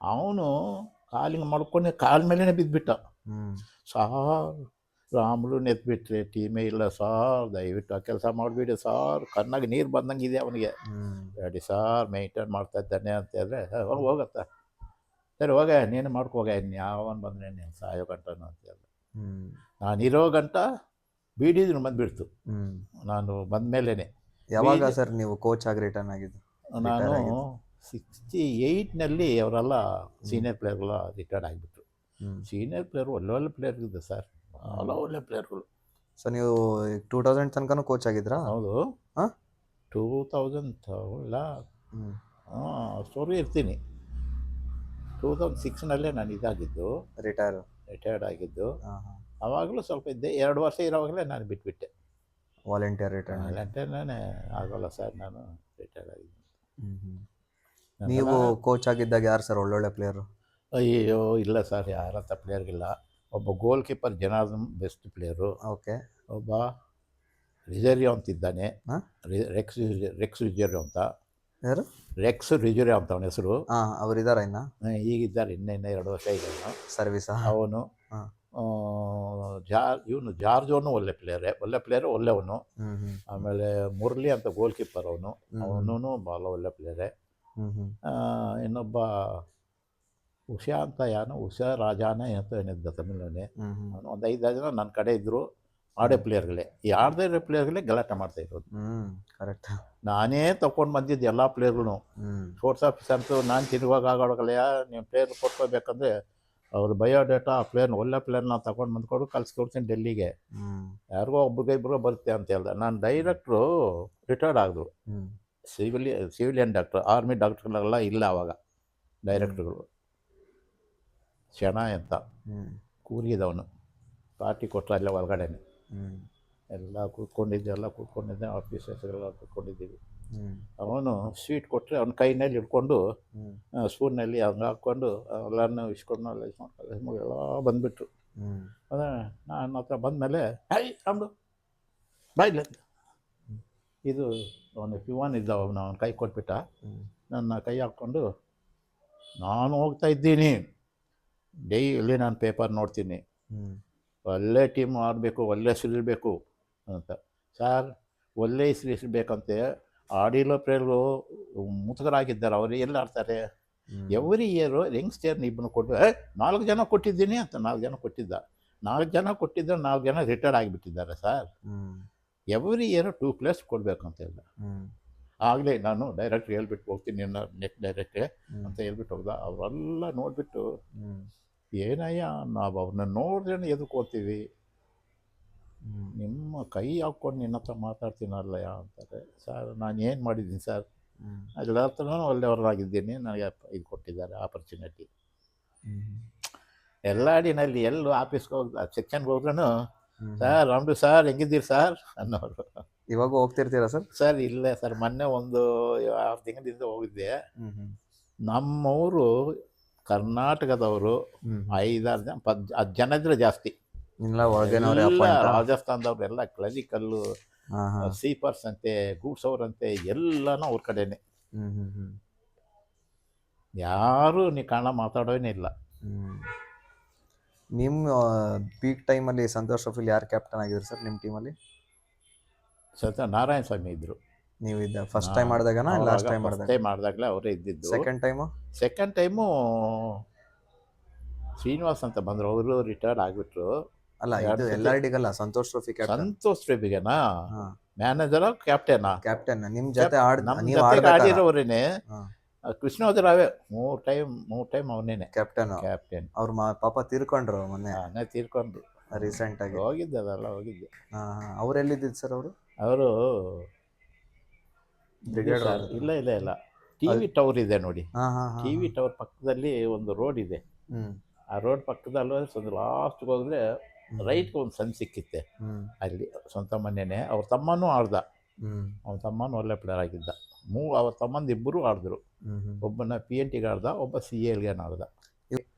ಅವನು ಕಾಲಿಂಗ್ ಮಾಡ್ಕೊಂಡು ಕಾಲ ಮೇಲೇ ಬಿದ್ದುಬಿಟ್ಟ. ಸಾರ್ ರಾಮ್ರು ನೆತ್ಬಿಟ್ರೆ ಟೀಮೇ ಇಲ್ಲ ಸಾರ್, ದಯವಿಟ್ಟು ಆ ಕೆಲಸ ಮಾಡಿಬಿಡಿ ಸಾರ್, ಕಣ್ಣಾಗ ನೀರು ಬಂದಂಗೆ ಇದೆ ಅವನಿಗೆ. ರೆಡಿ ಸಾರ್, ಮೇಂಟೈನ್ ಮಾಡ್ತಾ ಇದ್ದಾನೆ ಅಂತ ಹೇಳಿದ್ರೆ ಅವ್ನು ಹೋಗತ್ತ. ಸರಿ ಹೋಗ ನೀನು ಮಾಡ್ಕೋಗ, ಯಾವನು ಬಂದರೆ ನೀನು ಸಾಯೋ ಗಂಟನು ಅಂತ ಹೇಳಿದೆ. ನಾನಿರೋ ಗಂಟ BD ಬಂದುಬಿಡ್ತು. ನಾನು ಬಂದ ಮೇಲೇ. ಯಾವಾಗ ಸರ್ ನೀವು ಕೋಚ್ ಆಗಿ ರಿಟರ್ನ್ ಆಗಿದ್ದು? ನಾನು 68ನಲ್ಲಿ ಅವರೆಲ್ಲ ಸೀನಿಯರ್ ಪ್ಲೇಯರ್ಗಳ ರಿಟೈರ್ಡ್ ಆಗಿಬಿಟ್ರು. ಸೀನಿಯರ್ ಪ್ಲೇಯರು ಒಳ್ಳೆ ಪ್ಲೇಯರ್ ಇದೆ ಸರ್, ಒಳ್ಳೆ ಪ್ಲೇಯರ್ಗಳು. ಸೊ ನೀವು 2000 ತನಕನೂ ಕೋಚ್ ಆಗಿದ್ರಾ? ಹೌದು. 2000 ಇಲ್ಲ, ಅಷ್ಟವರೆಗೂ ಇರ್ತೀನಿ. 2006ನಲ್ಲೇ ನಾನು ಇದಾಗಿದ್ದು, ರಿಟೈರ್ಡ್ ಆಗಿದ್ದು. ಆವಾಗಲೂ ಸ್ವಲ್ಪ ಇದ್ದೆ. 2 ವರ್ಷ ಇರೋವಾಗಲೇ ನಾನು ಬಿಟ್ಬಿಟ್ಟೆ. Volunteer retired. ವಾಲಂಟಿಯರ್ನೇ ಆಗೋಲ್ಲ ಸರ್, ನಾನು ರಿಟೈರ್ಡ್ ಆಗಿದೆ. ನೀವು ಕೋಚ್ ಆಗಿದ್ದಾಗ ಯಾರು ಸರ್ ಒಳ್ಳೊಳ್ಳೆ ಪ್ಲೇಯರು? ಅಯ್ಯೋ ಇಲ್ಲ ಸರ್, ಯಾರಂಥ ಪ್ಲೇಯರ್ಗಿಲ್ಲ. ಒಬ್ಬ goalkeeper Janardhan best player. Okay. ಒಬ್ಬ ರಿಜೆರಿಯೋ ಅಂತಿದ್ದಾನೆ, ಹಾಂ, ರೆಕ್ಸ್ ರಿಜೆರಿಯೋ ಅಂತ. ಯಾರು? ರೆಕ್ಸ್ ರಿಜೆರಿಯೋ ಅಂತ ಅವನ ಹೆಸರು. ಹಾಂ, ಅವರಿದ್ದಾರ ಇನ್ನ ಈಗಿದ್ದಾರೆ, ಇನ್ನೂ 2 ವರ್ಷ ಇದೆ ಸರ್ವಿಸಾ? ಅವನು. ಹಾಂ. ಇವನು ಜಾರ್ಜೋನು ಒಳ್ಳೆ ಪ್ಲೇಯರು, ಒಳ್ಳೆಯವನು. ಆಮೇಲೆ ಮುರಳಿ ಅಂತ ಗೋಲ್ ಕೀಪರ್ ಅವನು ಭಾಳ ಒಳ್ಳೆ ಪ್ಲೇಯರೇ. ಇನ್ನೊಬ್ಬ ಉಷಾ ಅಂತ ಉಷಾ ರಾಜಾನ ಅಂತ ಏನಿದ್ದ ತಮಿಳನೇ, ಅವನು ಒಂದು 5 ಜನ ನನ್ನ ಕಡೆ ಇದ್ದರು. ಆಡೋ ಪ್ಲೇಯರ್ಗಳೇ, ಈ ಆಡದೇ ಇರೋ ಪ್ಲೇಯರ್ಗಳೇ ಗಲಾಟೆ ಮಾಡ್ತಾ ಇರೋದು. ಕರೆಕ್ಟ್. ನಾನೇ ತೊಗೊಂಡು ಬಂದಿದ್ದು ಎಲ್ಲ ಪ್ಲೇಯರ್ಗಳು. ಸ್ಪೋರ್ಟ್ಸ್ ಆಫೀಸ್ ಅಂತೂ ನಾನು ತಿರುವಾಗ ಆಗೋಗಲೆಯ ನೀವು ಪ್ಲೇಯರ್ ಕೊಟ್ಕೋಬೇಕಂದ್ರೆ ಅವ್ರ ಬಯೋಡೇಟಾ, ಆ ಪ್ಲೇಯರ್ನ ಒಳ್ಳೆ ಪ್ಲೇಯರ್ನ ತೊಗೊಂಡು ಬಂದ್ಕೊಡು, ಕಳ್ಸಿಕೊಡ್ತೀನಿ ಡೆಲ್ಲಿಗೆ. ಯಾರಿಗೋ ಒಬ್ಬರಿಗೊಬ್ಬರು ಬರುತ್ತೆ ಅಂತ ಹೇಳ್ದೆ. ನಾನು ಡೈರೆಕ್ಟ್ರು ರಿಟೈರ್ಡ್ ಆದರು, ಸಿವಿಲಿಯನ್ ಡಾಕ್ಟ್ರು, ಆರ್ಮಿ ಡಾಕ್ಟ್ರುಗಳೆಲ್ಲ ಇಲ್ಲ ಆವಾಗ ಡೈರೆಕ್ಟ್ರುಗಳು. ಶೆಣಾಯ್ ಅಂತ ಕೂರಿದವನು, ಪಾರ್ಟಿ ಕೊಟ್ಟರೆ ಅಲ್ಲೇ ಹೊರಗಡೆನೆ ಎಲ್ಲ ಕೂತ್ಕೊಂಡಿದ್ದೆ, ಆಫೀಸರ್ಸ್ಗೆಲ್ಲ ಕೂತ್ಕೊಂಡಿದ್ದೀವಿ. ಅವನು ಸ್ವೀಟ್ ಕೊಟ್ಟರೆ ಅವ್ನ ಕೈನಲ್ಲಿ ಹಿಡ್ಕೊಂಡು ಸ್ಪೂನಲ್ಲಿ ಹಂಗೆ ಹಾಕ್ಕೊಂಡು ಎಲ್ಲರನ್ನೂ ಇಸ್ಕೊಂಡು ಎಲ್ಲ ಬಂದುಬಿಟ್ರು. ಅದೇ ನಾನು ಹತ್ರ ಬಂದಮೇಲೆ ನಮ್ಮದು ಬಾಯ್ಲೆ ಇದು ಅವನು ಪಿವಾನ್ ಇದ್ದ, ಅವನ ಕೈ ಕೊಟ್ಬಿಟ್ಟ. ನನ್ನ ಕೈ ಹಾಕ್ಕೊಂಡು, ನಾನು ಹೋಗ್ತಾ ಇದ್ದೀನಿ, ಡೈಲಿ ನಾನು ಪೇಪರ್ ನೋಡ್ತೀನಿ, ಒಳ್ಳೆ ಟೀಮ್ ಆಡಬೇಕು, ಒಳ್ಳೆ ಹೆಸರಿರಬೇಕು ಅಂತ. ಸರ್, ಒಳ್ಳೆ ಹೆಸರಿಸಬೇಕಂತೆ ಆಡಿರೋ ಪ್ಲೇಯರು ಮುತುಕರಾಗಿದ್ದಾರೆ, ಅವರು ಎಲ್ಲಿ ಆಡ್ತಾರೆ? ಎವ್ರಿ ಇಯರು ಯಂಗ್ಸ್ಟರ್ನ ಇಬ್ಬರು ಕೊಟ್ಟು 4 ಜನ ಕೊಟ್ಟಿದ್ದೀನಿ ಅಂತ. 4 ಜನ ಕೊಟ್ಟಿದ್ದ, 4 ಜನ ಕೊಟ್ಟಿದ್ದ, 4 ಜನ ರಿಟೈರ್ಡ್ ಆಗಿಬಿಟ್ಟಿದ್ದಾರೆ ಸರ್. ಎವ್ರಿ ಇಯರು 2 ಪ್ಲೇಯರ್ಸ್ ಕೊಡಬೇಕಂತ ಇಲ್ಲ. ಆಗಲೇ ನಾನು ಡೈರೆಕ್ಟ್ರ್ ಹೇಳ್ಬಿಟ್ಟು ಹೋಗ್ತೀನಿ, ನೆಕ್ಸ್ಟ್ ಡೈರೆಕ್ಟ್ರೆ ಅಂತ ಹೇಳ್ಬಿಟ್ಟು ಹೋಗ್ದ. ಅವರೆಲ್ಲ ನೋಡಿಬಿಟ್ಟು, ಏನಯ್ಯ ನಾವು ಅವ್ರನ್ನ ನೋಡಿದ್ರೆ ಎದುರ್ಕೋತೀವಿ, ನಿಮ್ಮ ಕೈ ಹಾಕ್ಕೊಂಡು ನಿನ್ನ ಹತ್ರ ಮಾತಾಡ್ತೀನಲ್ಲಯ್ಯ ಅಂತಾರೆ. ಸರ್, ನಾನು ಏನು ಮಾಡಿದ್ದೀನಿ ಸರ್? ಎಲ್ಲರ ಹತ್ರನೂ ಒಳ್ಳೆಯವ್ರಾಗಿದ್ದೀನಿ, ನನಗೆ ಇದು ಕೊಟ್ಟಿದ್ದಾರೆ ಆಪರ್ಚುನಿಟಿ. ಎಲ್ಲ ಅಡಿನಲ್ಲಿ ಎಲ್ಲೂ ಆಫೀಸ್ಗೆ ಸೆಕ್ಷನ್ಗೆ ಹೋದ್ರೂ ಸರ್, ನಮ್ಮದು ಸರ್ ಹೆಂಗಿದ್ದೀರಿ ಸರ್ ಅನ್ನೋರು. ಇವಾಗ ಹೋಗ್ತಿರ್ತೀರಾ ಸರ್? ಸರ್ ಇಲ್ಲ ಸರ್, ಮೊನ್ನೆ ಒಂದು 6 ತಿಂಗಳಿಂದ ಹೋಗಿದ್ದೆ. ನಮ್ಮವರು ಕರ್ನಾಟಕದವರು 5-6 ಜನ, 10 ಜನ ಇದ್ರೆ ಜಾಸ್ತಿ. ರಾಜಸ್ಥಾನದವ್ರು ಎಲ್ಲ ಕ್ಲರಿಕಲ್ಲು, ಸೀಪರ್ಸ್ ಅಂತೆ, ಗೂಡ್ಸ್ ಅವರಂತೆ, ಎಲ್ಲನೂ ಅವ್ರ ಕಡೆನೆ. ಯಾರು ನೀ ಕನ್ನಡ ಮಾತಾಡೋನೇ ಇಲ್ಲ. ನಿಮ್ಮ ಪೀಕ್ ಟೈಮಲ್ಲಿ ಸಂತೋಷ್ ಟ್ರೋಫಿಲಿ ಯಾರು ಕ್ಯಾಪ್ಟನ್ ಆಗಿದ್ರು ಸರ್ ನಿಮ್ಮ ಟೀಮಲ್ಲಿ? ನಾರಾಯಣ ಸ್ವಾಮಿ ಇದ್ರು. ನೀವು ಇದ್ದ ಫಸ್ಟ್ ಟೈಮ್ ಮಾಡಿದಾಗನಾ ಲಾಸ್ಟ್ ಟೈಮ್ ಮಾಡಿದಾಗಲೇ ಅವರೇ ಇದ್ದಿದ್ದು. ಸೆಕೆಂಡ್ ಟೈಮು ಶ್ರೀನಿವಾಸ್ ಅಂತ ಬಂದರು, ಅವರು ರಿಟೈರ್ಡ್ ಆಗಿಬಿಟ್ರು. ಅಲ್ಲ, ಇದು ಎಲ್ಲರಿಗಲ್ಲ, ಸಂತೋಷ್ ಟ್ರೋಫಿ ಕ್ಯಾಪ್ಟನ್. ಸಂತೋಷ್ ಟ್ರೋಫಿಗೆನಾ ಮ್ಯಾನೇಜರ್ ಕ್ಯಾಪ್ಟನ್ ನಿಮ್ಮ ಜೊತೆ ಆಡಿರೋರೇನೆ. ಕೃಷ್ಣೋದರಾವೆ 3 ಟೈಮ್ ಅವನೇನೆ ಕ್ಯಾಪ್ಟನ್. ಅವ್ರು ಪಾಪ ತೀರ್ಕೊಂಡ್ರು ಮೊನ್ನೆ. ತೀರ್ಕೊಂಡ್ರು ರೀಸೆಂಟ್ ಆಗಿ. ಹೋಗಿದ್ದೆ. ಅವ್ರು ಎಲ್ಲಿದ್ದು ಸರ್? ಅವರು ಇಲ್ಲ ಟಿವಿ ಟವರ್ ಇದೆ ನೋಡಿ, ಟಿವಿ ಟವರ್ ಪಕ್ಕದಲ್ಲಿ ಒಂದು ರೋಡ್ ಇದೆ. ಆ ರೋಡ್ ಪಕ್ಕದಲ್ಲೂ ಒಂದು ಲಾಸ್ಟ್ಗೆ ಹೋದ್ರೆ ರೈಟ್ಗೆ ಒಂದು ಸಣ್ಣ ಸಿಕ್ಕಿತ್ತೆ, ಅಲ್ಲಿ ಸ್ವಂತ ಮನೆಯೇ. ಅವ್ರ ತಮ್ಮನೂ ಆಡ್ದ, ಅವ್ರ ತಮ್ಮನೂ ಒಳ್ಳೆ ಪ್ಲೇಯರ್ ಆಗಿದ್ದ. ಅವ್ರ ತಮ್ಮಂದು ಇಬ್ಬರು ಆಡಿದ್ರು, ಒಬ್ಬನ PNTಗೆ ಆಡ್ದ, ಒಬ್ಬ CLಗೆ ಆಡ್ದ.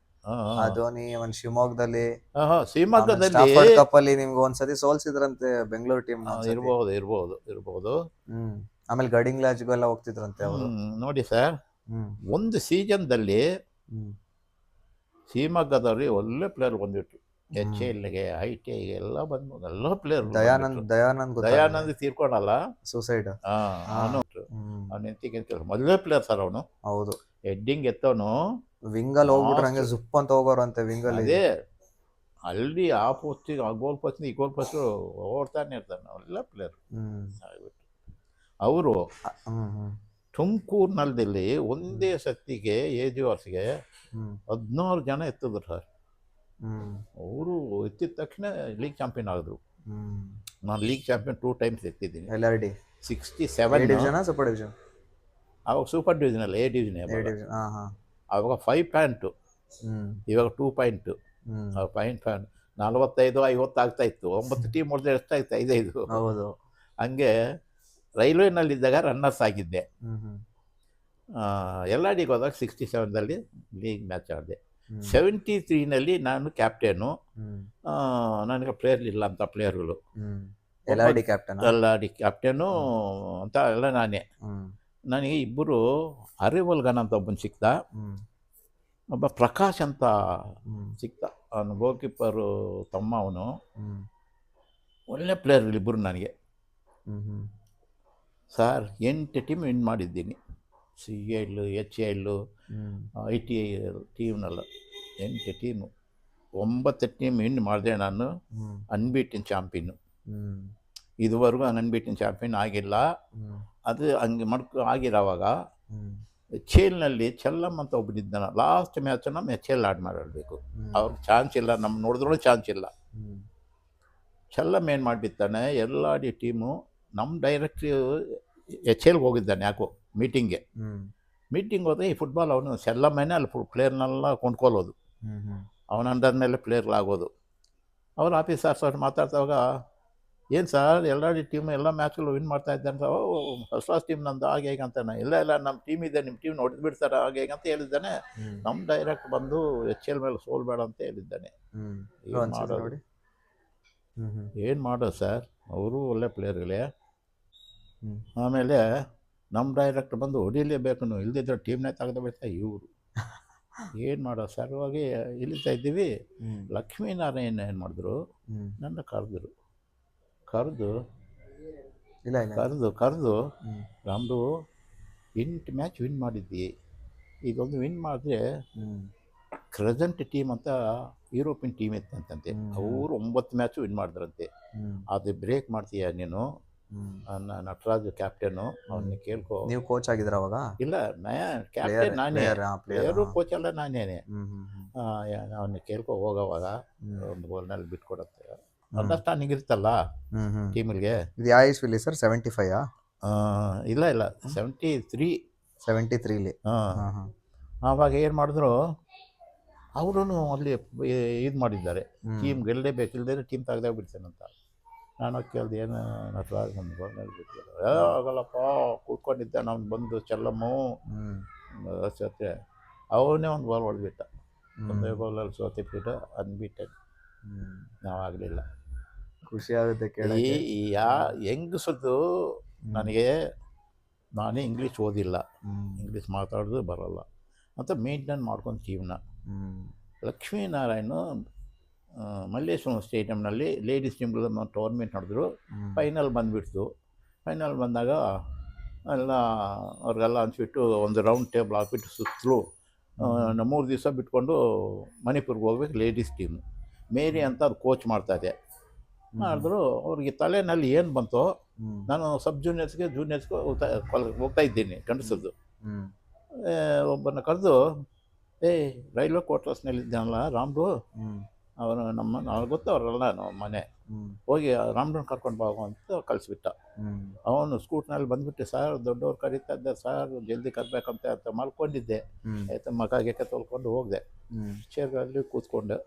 ಧೋನಿ ಒಂದು ಶಿವಮೊಗ್ಗದಲ್ಲಿ ಕಪ್ ಅಲ್ಲಿ ನಿಮ್ಗೆ ಒಂದ್ಸತಿ ಸೋಲ್ಸಿದ್ರಂತೆ ಬೆಂಗಳೂರು ಟೀಮ್. ಇರ್ಬೋದು. ಆಮೇಲೆ ಗಡಿಂಗ್ ಲಾಜ್ಗೆಲ್ಲ ಹೋಗ್ತಿದ್ರಂತೆ ಅವರು. ನೋಡಿ ಸರ್, ಒಂದು ಸೀಸನ್ದಲ್ಲಿ ಶಿವಮೊಗ್ಗದವ್ರಿಗೆ ಒಳ್ಳೆ ಪ್ಲೇಯರ್ ಬಂದ್ಬಿಟ್ರು. HLಗೆ, ITIಗೆ ಎಲ್ಲ ಬಂದು ಎಲ್ಲ ಪ್ಲೇಯರ್. ದಯಾನಂದ್ ತೀರ್ಕೊಂಡಲ್ಲ, ಸೂಸೈಡ್. ಅವನ ಮೊದಲೇ ಪ್ಲೇಯರ್ ಸರ್ ಅವನು. ಹೌದು, ಹೆಡ್ಡಿಂಗ್ ಎತ್ತವನು, ವಿಂಗಲ್ ಹೋಗ್ಬಿಟ್ರೆ ಹಂಗೆ ಜುಪ್ ಅಂತ ಹೋಗೋರಂತೆ ವಿಂಗಲ್. ಅದೇ ಅಲ್ಲಿ ಆ ಪೋಸ್ಟಿಗೆ, ಆ ಗೋಲ್ ಪೋಸ್ಟ್, ಈ ಗೋಲ್ ಪೋಸ್ಟ್ ಓಡ್ತಾನೆ ಇರ್ತಾನೆ. ಒಳ್ಳೆ ಪ್ಲೇಯರ್ ಅವರು. ತುಮಕೂರಿನಲ್ಲಿ ಒಂದೇ ಸತ್ತಿಗೆ ಏಜುವರ್ಸ್ಗೆ 16 ಜನ ಎತ್ತಿದ್ರು ಸರ್. ಅವರು ಎತ್ತಿದ ತಕ್ಷಣ ಲೀಗ್ ಚಾಂಪಿಯನ್ ಆಗಿದ್ರು. ನಾನು ಲೀಗ್ ಚಾಂಪಿಯನ್ 2 ಟೈಮ್ಸ್ ಎತ್ತಿದ್ದೀನಿ. 67 ಡಿವಿಷನ್, ಸೂಪರ್ ಡಿವಿಷನ್. ಅವಾಗ ಸೂಪರ್ ಡಿವಿಷನಲ್ಲಿ A ಡಿವಿಷನ್. ಅವಾಗ 5 ಪಾಯಿಂಟು, ಇವಾಗ 2 ಪಾಯಿಂಟು. 45-50 ಆಗ್ತಾ ಇತ್ತು. 9 ಟೀಮ್ ಹೊಡೆದ್ರೆ ಎಷ್ಟಾಯ್ತು? 5. ಹೌದು. ಹಂಗೆ ರೈಲ್ವೆನಲ್ಲಿದ್ದಾಗ ರನ್ನರ್ಸ್ ಆಗಿದ್ದೆ. ಹ್ಮ್ ಹ್ಮ್ ಎಲ್ ಆರ್ ಡಿಗೆ ಹೋದಾಗ 67ದಲ್ಲಿ ಲೀಗ್ ಮ್ಯಾಚ್ ಆಡಿದೆ. ಹ್ಮ್ 73ನಲ್ಲಿ ನಾನು ಕ್ಯಾಪ್ಟೇನು. ಹ್ಮ್ ನನಗೆ ಪ್ಲೇಯರ್ ಇಲ್ಲ ಅಂತ ಪ್ಲೇಯರ್ಗಳು. ಹ್ಮ್ LRD captain. L R D captain ಅಂತ ಎಲ್ಲ ನಾನೇ. ಹ್ಮ್ ನನಗೆ ಇಬ್ಬರು ಅರಿವಲ್ಗನ್ ಅಂತ ಒಬ್ಬನು ಸಿಕ್ತ, ಹ್ಮ್ ಒಬ್ಬ ಪ್ರಕಾಶ್ ಅಂತ ಹ್ಮ್ ಸಿಕ್ತ. ಅವನು ಗೋಲ್ ಕೀಪರು ತಮ್ಮ. ಅವನು ಹ್ಮ್ ಒಳ್ಳೆ ಪ್ಲೇಯರ್ಗಳಿಬ್ಬರು ನನಗೆ. ಹ್ಮ್ ಹ್ಮ್ ಸರ್ 8 ಟೀಮ್ ವಿನ್ ಮಾಡಿದ್ದೀನಿ. CL, HL, ಹ್ಮ್ ITI ಟೀಮ್ನೆಲ್ಲ 8 ಟೀಮು. 9 ಟೀಮ್ ವಿನ್ ಮಾಡಿದೆ ನಾನು. ಹ್ಮ್ ಅನ್ಬೀಟಿನ್ ಚಾಂಪಿಯನ್ನು. ಹ್ಮ್ ಇದುವರೆಗೂ ಅನ್ಬೀಟಿನ್ ಚಾಂಪಿಯನ್ ಆಗಿಲ್ಲ. ಹ್ಮ್ ಅದು ಹಂಗೆ ಆಗಿರೋವಾಗ ಹ್ಮ್ ಚೇಲ್ನಲ್ಲಿ ಚೆಲ್ಲಮ್ ಅಂತ ಒಬ್ಬನಿದ್ದಾನ. ಲಾಸ್ಟ್ ಮ್ಯಾಚನ್ನು HL ಆಡ್ ಮಾಡಬೇಕು. ಅವ್ರಿಗೆ ಚಾನ್ಸ್ ಇಲ್ಲ, ನಮ್ಮ ನೋಡಿದ್ರೂ ಚಾನ್ಸ್ ಇಲ್ಲ. ಹ್ಮ್ ಚೆಲ್ಲಮ್ ಏನು ಮಾಡಿಬಿಡ್ತಾನೆ, ಎಲ್ಲ ಟೀಮು ನಮ್ಮ ಡೈರೆಕ್ಟ್ರಿ HLಗೆ ಹೋಗಿದ್ದಾನೆ ಯಾಕೋ ಮೀಟಿಂಗ್ಗೆ. ಹ್ಮ್ ಮೀಟಿಂಗ್ ಹೋದರೆ ಈ ಫುಟ್ಬಾಲ್ ಅವನು ಚೆಲ್ಲಮ್ಮೇನೆ ಅಲ್ಲಿ ಪ್ಲೇಯರ್ನೆಲ್ಲ ಕೊಂಡ್ಕೊಳ್ಳೋದು. ಹ್ಮ್ ಹ್ಮ್ ಅವನ ಅಂಡರ್ ಮೇಲೆ ಪ್ಲೇಯರ್ಗಳಾಗೋದು. ಅವ್ರ ಆಫೀಸರ್ಸ್ ಮಾತಾಡ್ತಾವಾಗ, ಏನು ಸರ್ ಎಲ್ಲ ಟೀಮು ಎಲ್ಲ ಮ್ಯಾಚ್ಗಳು ವಿನ್ ಮಾಡ್ತಾ ಇದ್ದಾನೆ. ಫಸ್ಟ್ ಕ್ಲಾಸ್ ಟೀಮ್ ನಮ್ಮದು ಹಾಗೆ ಹೇಗೆ ಅಂತಾನೆ. ಇಲ್ಲ ನಮ್ಮ ಟೀಮ್ ಇದೆ, ನಿಮ್ಮ ಟೀಮ್ ಹೊಡೆದು ಬಿಡ್ತಾರೆ ಹಾಗೆ ಹೇಗೆ ಅಂತ ಹೇಳಿದ್ದಾನೆ. ನಮ್ಮ ಡೈರೆಕ್ಟ್ ಬಂದು HL ಮೇಲೆ ಸೋಲ್ಬೇಡ ಅಂತ ಹೇಳಿದ್ದಾನೆ. ಏನು ಮಾಡೋದು? ನೋಡಿ. ಹ್ಮ್ ಹ್ಮ್ ಏನು ಮಾಡೋದು ಸರ್, ಅವರು ಒಳ್ಳೆ ಪ್ಲೇಯರ್ಗಳೇ. ಹ್ಮ್ ಆಮೇಲೆ ನಮ್ಮ ಡೈರೆಕ್ಟ್ ಬಂದು ಹೊಡಿಲೇಬೇಕು, ಇಲ್ದಿದ್ರೆ ಟೀಮ್ನೇ ತೆಗೆದು ಬಿಡ್ತಾ ಇವರು. ಏನು ಮಾಡೋದು ಸರ್, ಹೋಗಿ ಇಳಿತಾ ಇದ್ದೀವಿ. ಹ್ಮ್ ಲಕ್ಷ್ಮೀನಾರಾಯಣ ಏನು ಮಾಡಿದ್ರು, ಹ್ಮ್ ನನ್ನ ಕರೆದು ಇಲ್ಲ ಇಲ್ಲ. ಕರೆದು ರಾಮ್ದು 8 ಮ್ಯಾಚ್ ವಿನ್ ಮಾಡಿದ್ದಿ, ಇದೊಂದು ವಿನ್ ಮಾಡಿದ್ರೆ ಹ್ಮ್ ಕ್ರೆಸೆಂಟ್ ಟೀಮ್ ಅಂತ ಯುರೋಪಿಯನ್ ಟೀಮ್ ಇತ್ತಂತೆ. ಅವರು 9 ಮ್ಯಾಚು ವಿನ್ ಮಾಡಿದ್ರಂತೆ. ಹ್ಮ್ ಅದು ಬ್ರೇಕ್ ಮಾಡ್ತೀಯ ನೀನು. ನಟರಾಜ್ ಕ್ಯಾಪ್ಟನ್ನು, ಅವನ್ನ ಕೇಳ್ಕೊ. ನೀವು ಕೋಚ್ ಆಗಿದ್ರ ಅವಾಗ? ಇಲ್ಲ, ಕ್ಯಾಪ್ಟನ್ ನಾನೇ, ಪ್ಲೇಯರು ಕೋಚ್ ಎಲ್ಲ ನಾನೇನೆ. ಹ್ಮ್ ಹ್ಮ್ ಹ್ಮ್ ಅವನ್ನ ಕೇಳ್ಕೊ ಹೋಗೋವಾಗ ಒಂದು ಗೋಲ್ನಲ್ಲಿ ಬಿಟ್ಕೊಡತ್ತೆ. ಅಂಡರ್ಸ್ಟ್ಯಾಂಡಿಂಗ್ ಇರ್ತಲ್ಲ ಹ್ಮ್ ಹ್ಮ್ ಟೀಮಿಗೆ. ಇದು ಯಾವ ಇಸ್ವಿಲಿ ಸರ್? 75 ಇಲ್ಲ 73. 73ಲಿ. ಹಾಂ. ಆವಾಗ ಏನು ಮಾಡಿದ್ರು, ಅವರು ಅಲ್ಲಿ ಇದು ಮಾಡಿದ್ದಾರೆ, ಟೀಮ್ ಗೆಲ್ಲಲೇಬೇಕು, ಇಲ್ಲದೇ ಟೀಮ್ ತೆಗ್ದಾಗ ಬಿಡ್ತೇನಂತ. ನಾನು ಕೇಳಿದೆ, ಏನು ನಟರಾಜ್ ನಮ್ಮ ಗೋಲ್ನಲ್ಲಿ ಬಿಟ್ಟು ಆಗಲ್ಲಪ್ಪ, ಕೂತ್ಕೊಂಡಿದ್ದೆ ನಾನು ಬಂದು ಚೆಲ್ಲಮ್ಮು ಸತ್ತೆ. ಅವನೇ ಒಂದು ಬಾಲ್ ಹೊಡೆದ್ಬಿಟ್ಟ. ಒಂದೇ ಗೋಲಲ್ಲಿ ಸೋತಿಬಿಟ್ಟು ಅನ್ಬಿಟ್ಟೆ. ನಾವಾಗಲಿಲ್ಲ. ಖುಷಿ ಆಗುತ್ತೆ ಕೇಳಿ. ಹೆಂಗಸದ್ದು ನನಗೆ, ನಾನೇ ಇಂಗ್ಲೀಷ್ ಓದಿಲ್ಲ, ಇಂಗ್ಲೀಷ್ ಮಾತಾಡೋದು ಬರೋಲ್ಲ ಅಂತ ಮೇಂಟೈನ್ ಮಾಡ್ಕೊಂಡು ಜೀವನ. ಲಕ್ಷ್ಮೀನಾರಾಯಣ ಮಲ್ಲೇಶ್ವರಂ ಸ್ಟೇಡಿಯಂನಲ್ಲಿ ಲೇಡೀಸ್ ಟೀಮ್ಗಳ ಟೂರ್ನಮೆಂಟ್ ನಡೆದ್ರು. ಫೈನಲ್ ಬಂದುಬಿಡ್ತು. ಫೈನಲ್ ಬಂದಾಗ ಎಲ್ಲ ಅವ್ರಿಗೆಲ್ಲ ಅನಿಸ್ಬಿಟ್ಟು ಒಂದು ರೌಂಡ್ ಟೇಬಲ್ ಹಾಕ್ಬಿಟ್ಟು ಸುತ್ತಲೂ 3 ದಿವಸ ಬಿಟ್ಕೊಂಡು ಮಣಿಪುರ್ಗೆ ಹೋಗ್ಬೇಕು ಲೇಡೀಸ್ ಟೀಮು. ಮೇರಿ ಅಂತ ಅದು ಕೋಚ್ ಮಾಡ್ತಾಯಿದ್ದೆ. ಮಾಡಿದ್ರು. ಅವ್ರಿಗೆ ತಲೆಯಲ್ಲಿ ಏನು ಬಂತೋ, ನಾನು ಸಬ್ ಜೂನಿಯರ್ಸ್ಗೆ ಹೋಗ್ತಾ ಇದ್ದೀನಿ ಗಂಡಸದ್ದು. ಒಬ್ಬನ ಕರೆದು, ರೈಲ್ವೆ ಕ್ವಾರ್ಟರ್ಸ್ನಲ್ಲಿದ್ದಾನಲ್ಲ ರಾಮ್ದು, ಅವನು ಅವ್ರಿಗೆ ಗೊತ್ತು, ಅವರೆಲ್ಲ ನಮ್ಮ ಮನೆ, ಹೋಗಿ ರಾಮ್ರನ್ನ ಕರ್ಕೊಂಡು ಬಾಗು ಅಂತ ಕಳಿಸ್ಬಿಟ್ಟ. ಅವನು ಸ್ಕೂಟ್ನಲ್ಲಿ ಬಂದುಬಿಟ್ಟು, ಸರ್ ದೊಡ್ಡವ್ರು ಕರೀತಾ ಇದ್ದೆ ಸರ್, ಜಲ್ದಿ ಕರ್ಬೇಕಂತ ಅಂತ ಮಾಡ್ಕೊಂಡಿದ್ದೆ. ಆಯ್ತು, ಮಗ ಗೆಕ್ಕೆ ತೊಳ್ಕೊಂಡು ಹೋಗಿದೆ. ಚೇರ್ಗಳಲ್ಲಿ ಕೂತ್ಕೊಂಡು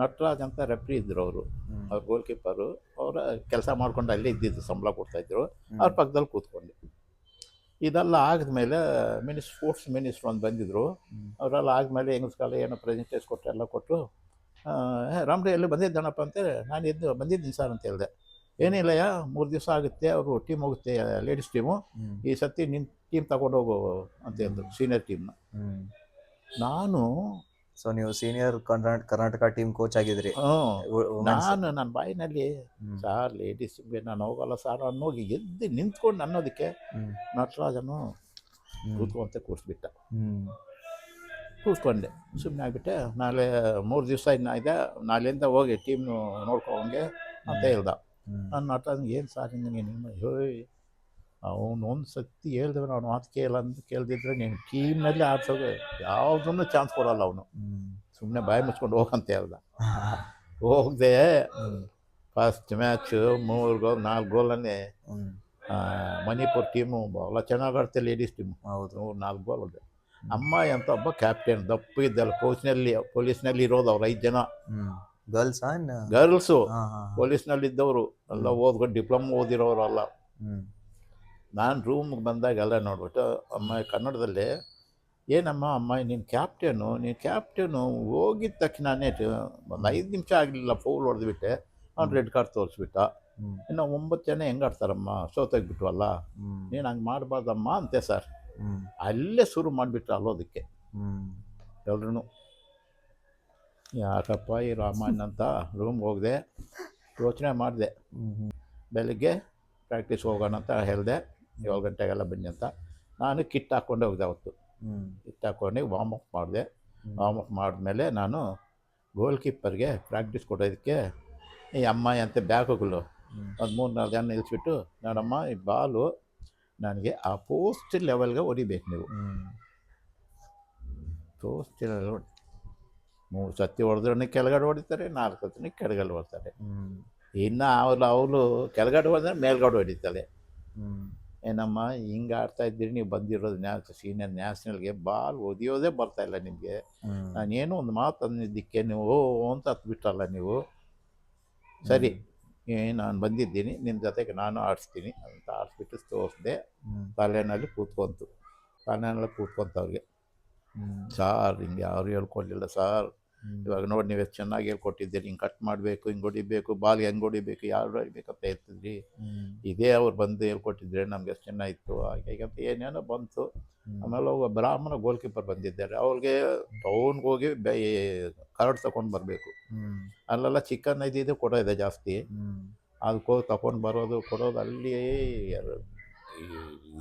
ನಟರಾಜ್ ಅಂತ ರೆಫ್ರಿ ಇದ್ದರು ಅವರು, ಅವ್ರ ಗೋಲ್ ಕೀಪರು. ಅವರ ಕೆಲಸ ಮಾಡ್ಕೊಂಡು ಅಲ್ಲೇ ಇದ್ದಿದ್ದು, ಸಂಬಳ ಕೊಡ್ತಾಯಿದ್ರು. ಅವ್ರ ಪಕ್ಕದಲ್ಲಿ ಕೂತ್ಕೊಂಡೆ. ಇದೆಲ್ಲ ಆದಮೇಲೆ ಸ್ಪೋರ್ಟ್ಸ್ ಮಿನಿಸ್ಟ್ರು ಅಂತ ಬಂದಿದ್ದರು. ಅವರೆಲ್ಲ ಆದಮೇಲೆ ಹೆಂಗಸ್ ಕಾಲ ಏನೋ ಪ್ರೆಸೆಂಟೇಜ್ ಕೊಟ್ಟು ಎಲ್ಲ ಕೊಟ್ಟು, ರಾಮ್ರೇ ಎಲ್ಲಿ ಬಂದಿದ್ದಾನಪ್ಪ ಅಂತೇಳಿ ನಾನು ಬಂದಿದ್ದೀನಿ ಸರ್ ಅಂತ ಹೇಳಿದೆ. ಏನಿಲ್ಲಯ್ಯ, 3 ದಿವಸ ಆಗುತ್ತೆ, ಅವರು ಟೀಮ್ ಹೋಗುತ್ತೆ, ಲೇಡೀಸ್ ಟೀಮು, ಈ ಸತಿ ನಿನ್ನ ಟೀಮ್ ತಗೊಂಡೋಗು ಅಂತ ಹೇಳಿದ್ರು, ಸೀನಿಯರ್ ಟೀಮ್ನ. ನಾನು ನೀವು ಸೀನಿಯರ್ ಕರ್ನಾಟಕ ಟೀಮ್ ಕೋಚ್ ಆಗಿದ್ರಿ. ನನ್ನ ಬಾಯಿನಲ್ಲಿ, ಸಾರ್ ಲೇಡೀಸ್ ಟೀಮ್ಗೆ ನಾನು ಹೋಗಲ್ಲ ಸಾರ್ ಅನ್ನೋಗಿ ಎದ್ದು ನಿಂತ್ಕೊಂಡು ಅನ್ನೋದಕ್ಕೆ ನಟರಾಜನು ಕೂತ್ಕೊಂತ ಕೂರಿಸ್ಬಿಟ್ಟ. ಕೂತ್ಕೊಂಡೆ, ಸುಮ್ಮನೆ ಆಗಿಬಿಟ್ಟೆ. ನಾಳೆ 3 ದಿವಸ ಇದೆ, ನಾಳೆಯಿಂದ ಹೋಗಿ ಟೀಮ್ನು ನೋಡ್ಕೊಳಂಗೆ ಅಂತ ಹೇಳ್ದ. ನನ್ನ ನಟರಾಜನಿಗೆ, ಏನು ಸಾರ್ ಹಿಂಗೆ ನಿಮ್ಮ ಅವನು ಒಂದು ಸತಿ ಹೇಳಿದ್ರೆ ನಾನು ಮಾತು ಕೇಳ್ದಿದ್ರೆ ನೀನು ಟೀಮ್ನಲ್ಲಿ ಆಡ್ಸೋದು ಯಾವುದನ್ನು ಚಾನ್ಸ್ ಕೊಡೋಲ್ಲ ಅವನು. ಸುಮ್ಮನೆ ಬಾಯಿ ಮುಚ್ಕೊಂಡು ಹೋಗಂತ ಹೇಳ್ದ. ಹೋಗದೆ ಫಸ್ಟ್ ಮ್ಯಾಚು 3 ಗೋಲ್ 4 ಗೋಲನ್ನೇ ಮಣಿಪುರ್ ಟೀಮು ಭಾಳ ಚೆನ್ನಾಗಿ ಆಡ್ತೆ, ಲೇಡೀಸ್ ಟೀಮು. ಹೌದು, 4 ಗೋಲ್ ಹೊಡೆದೆ. ಅಮ್ಮ ಅಂತ ಒಬ್ಬ ಕ್ಯಾಪ್ಟನ್, ದಪ್ಪ ಇದ್ದಲ್ಲ, ಪೊಲೀಸ್ನಲ್ಲಿ ಇರೋದು ಅವ್ರು 5 ಜನ ಗರ್ಲ್ಸು. ಪೊಲೀಸ್ನಲ್ಲಿ ಇದ್ದವರು ಎಲ್ಲ ಓದ್ಕೊಂಡು ಡಿಪ್ಲೊಮಾ ಓದಿರೋರು ಅಲ್ಲ. ನಾನು ರೂಮ್ಗೆ ಬಂದಾಗೆಲ್ಲ ನೋಡ್ಬಿಟ್ಟು ಅಮ್ಮ ಕನ್ನಡದಲ್ಲಿ ಏನಮ್ಮ ಅಮ್ಮ ನೀನು ಕ್ಯಾಪ್ಟೇನು ಹೋಗಿದ ತಕ್ಷಣನೇ ಒಂದು 5 ನಿಮಿಷ ಆಗಲಿಲ್ಲ ಫೌಲ್ ಹೊಡೆದ್ಬಿಟ್ಟೆ, ಅವ್ನು ರೆಡ್ ಕಾರ್ಡ್ ತೋರಿಸ್ಬಿಟ್ಟ. ಇನ್ನು 9 ಜನ ಹೆಂಗೆ ಆಡ್ತಾರಮ್ಮ, ಸೋತಾಗ್ಬಿಟ್ವಲ್ಲ, ನೀನು ಹಂಗೆ ಮಾಡಬಾರ್ದಮ್ಮ ಅಂತೆ ಸರ್. ಅಲ್ಲೇ ಶುರು ಮಾಡಿಬಿಟ್ರೆ ಅಲ್ಲೋದಕ್ಕೆ ಎಲ್ರೂ. ಯಾಕಪ್ಪ ಈ ರಾಮಾಯಣ ಅಂತ ರೂಮ್ಗೆ ಹೋಗಿದೆ, ಯೋಚನೆ ಮಾಡಿದೆ. ಬೆಳಗ್ಗೆ ಪ್ರಾಕ್ಟೀಸ್ ಹೋಗೋಣ ಅಂತ ಹೇಳಿದೆ, 7 ಗಂಟೆಗೆಲ್ಲ ಬನ್ನಿ ಅಂತ. ನಾನು ಕಿಟ್ ಹಾಕ್ಕೊಂಡೆ ಹೋಗಿದೆ ಅವತ್ತು. ಕಿಟ್ ಹಾಕ್ಕೊಂಡು ವಾರ್ಮಪ್ ಮಾಡಿದೆ. ವಾರ್ಮಪ್ ಮಾಡಿದ್ಮೇಲೆ ನಾನು ಗೋಲ್ ಕೀಪರ್ಗೆ ಪ್ರಾಕ್ಟೀಸ್ ಕೊಡೋದಕ್ಕೆ ಈ ಅಮ್ಮಾಯಿ ಅಂತ ಬ್ಯಾಗುಗಳು ಒಂದು 3-4 ಜನ ನಿಲ್ಲಿಸ್ಬಿಟ್ಟು, ನೋಡಮ್ಮ ಈ ಬಾಲು ನನಗೆ ಆ ಪೋಸ್ಟ್ ಲೆವೆಲ್ಗೆ ಹೊಡಿಬೇಕು ನೀವು. ಪೋಸ್ಟ್ ಲೆವೆಲ್ 3 ಸತಿ ಹೊಡೆದ್ರೆ ಕೆಳಗಡೆ ಹೊಡಿತಾರೆ, 4 ಸತಿ ಕೆಳಗಡೆ ಹೊಡ್ತಾರೆ. ಇನ್ನು ಅವಳು ಕೆಳಗಡೆ ಹೊಡೆದ್ರೆ ಮೇಲ್ಗಡೆ ಹೊಡಿತಾಳೆ. ಏನಮ್ಮ ಹಿಂಗೆ ಆಡ್ತಾ ಇದ್ದೀರಿ ನೀವು, ಬಂದಿರೋದು ಸೀನಿಯರ್ ನ್ಯಾಷನಲ್ಗೆ, ಬಾಲ್ ಒದಿಯೋದೇ ಬರ್ತಾಯಿಲ್ಲ ನಿಮಗೆ. ನಾನೇನು ಒಂದು ಮಾತು ಅಂದಿದ್ದಕ್ಕೆ ನೀವು ಅಂತ ಹತ್ಬಿಟ್ರಲ್ಲ ನೀವು. ಸರಿ ನಾನು ಬಂದಿದ್ದೀನಿ, ನಿಮ್ಮ ಜೊತೆಗೆ ನಾನು ಆಡಿಸ್ತೀನಿ ಅಂತ ಆಡಿಸ್ಬಿಟ್ಟು ತೋರಿಸ್ದೆ. ತಲೆನಲ್ಲಿ ಕೂತ್ಕೊಂತು ಅವ್ರಿಗೆ. ಸಾರ್ ಹಿಂಗೆ ಯಾರು ಹೇಳ್ಕೊಡ್ಲಿಲ್ಲ ಸಾರ್, ಇವಾಗ ನೋಡಿ ನೀವು ಎಷ್ಟು ಚೆನ್ನಾಗಿ ಹೇಳ್ಕೊಟ್ಟಿದ್ದೀರಿ, ಹಿಂಗೆ ಕಟ್ ಮಾಡಬೇಕು, ಹಿಂಗೆ ಹೊಡಿಬೇಕು, ಬಾಲ್ ಹೆಂಗೆ ಹೊಡಿಬೇಕು, ಯಾರು ಹೊಡಿಬೇಕಂತ ಹೇಳ್ತಿದ್ರಿ. ಇದೇ ಅವ್ರು ಬಂದು ಹೇಳ್ಕೊಟ್ಟಿದ್ರೆ ನಮ್ಗೆ ಎಷ್ಟು ಚೆನ್ನಾಗಿತ್ತು ಹಾಗಂತ ಏನೇನೋ ಬಂತು. ಆಮೇಲೆ ಒಬ್ಬ ಬ್ರಾಹ್ಮಣ ಗೋಲ್ ಕೀಪರ್ ಬಂದಿದ್ದಾರೆ, ಅವ್ರಿಗೆ ಟೌನ್ಗೆ ಹೋಗಿ ಕಾರ್ಡ್ ತಗೊಂಡು ಬರಬೇಕು. ಅಲ್ಲೆಲ್ಲ ಚಿಕನ್ ಇದು ಕೊಡೋದೆ ಜಾಸ್ತಿ, ಅದಕ್ಕೆ ಹೋಗಿ ತಗೊಂಡು ಬರೋದು ಕೊಡೋದು. ಅಲ್ಲಿ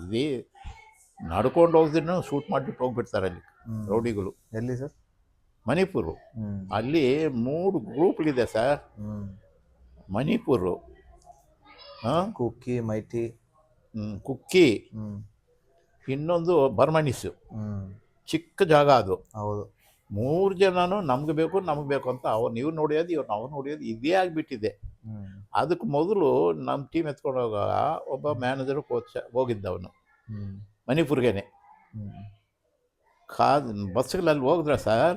ಇದೇ ನಡ್ಕೊಂಡು ಹೋಗಿದ್ರು ಶೂಟ್ ಮಾಡಿಬಿಟ್ಟು ಹೋಗ್ಬಿಡ್ತಾರೆ ಅಲ್ಲಿ ರೌಡಿಗಳು. ಎಲ್ಲಿ ಸರ್? ಮಣಿಪುರು. ಅಲ್ಲಿ 3 ಗ್ರೂಪ್ಗಳಿದೆ ಸರ್. ಮಣಿಪುರು, ಕುಕ್ಕಿ, ಮೈಟಿ, ಕುಕ್ಕಿ, ಇನ್ನೊಂದು ಬರ್ಮನಿಸು. ಚಿಕ್ಕ ಜಾಗ ಅದು. ಹೌದು. 3 ಜನನೂ ನಮ್ಗೆ ಬೇಕು ಅಂತ ನೀವು ನೋಡಿಯೋದು ಅವ್ರು ನೋಡಿಯೋದು ಇದೇ ಆಗಿಬಿಟ್ಟಿದೆ. ಅದಕ್ಕೆ ಮೊದಲು ನಮ್ಮ ಟೀಮ್ ಎತ್ಕೊಂಡು ಹೋಗುವಾಗ ಒಬ್ಬ ಮ್ಯಾನೇಜರು ಕೋಚ್ ಹೋಗಿದ್ದವನು ಮಣಿಪುರ್ಗೇನೆ. ಬಸ್ಗಳಲ್ಲಿ ಹೋಗಿದ್ರೆ ಸರ್,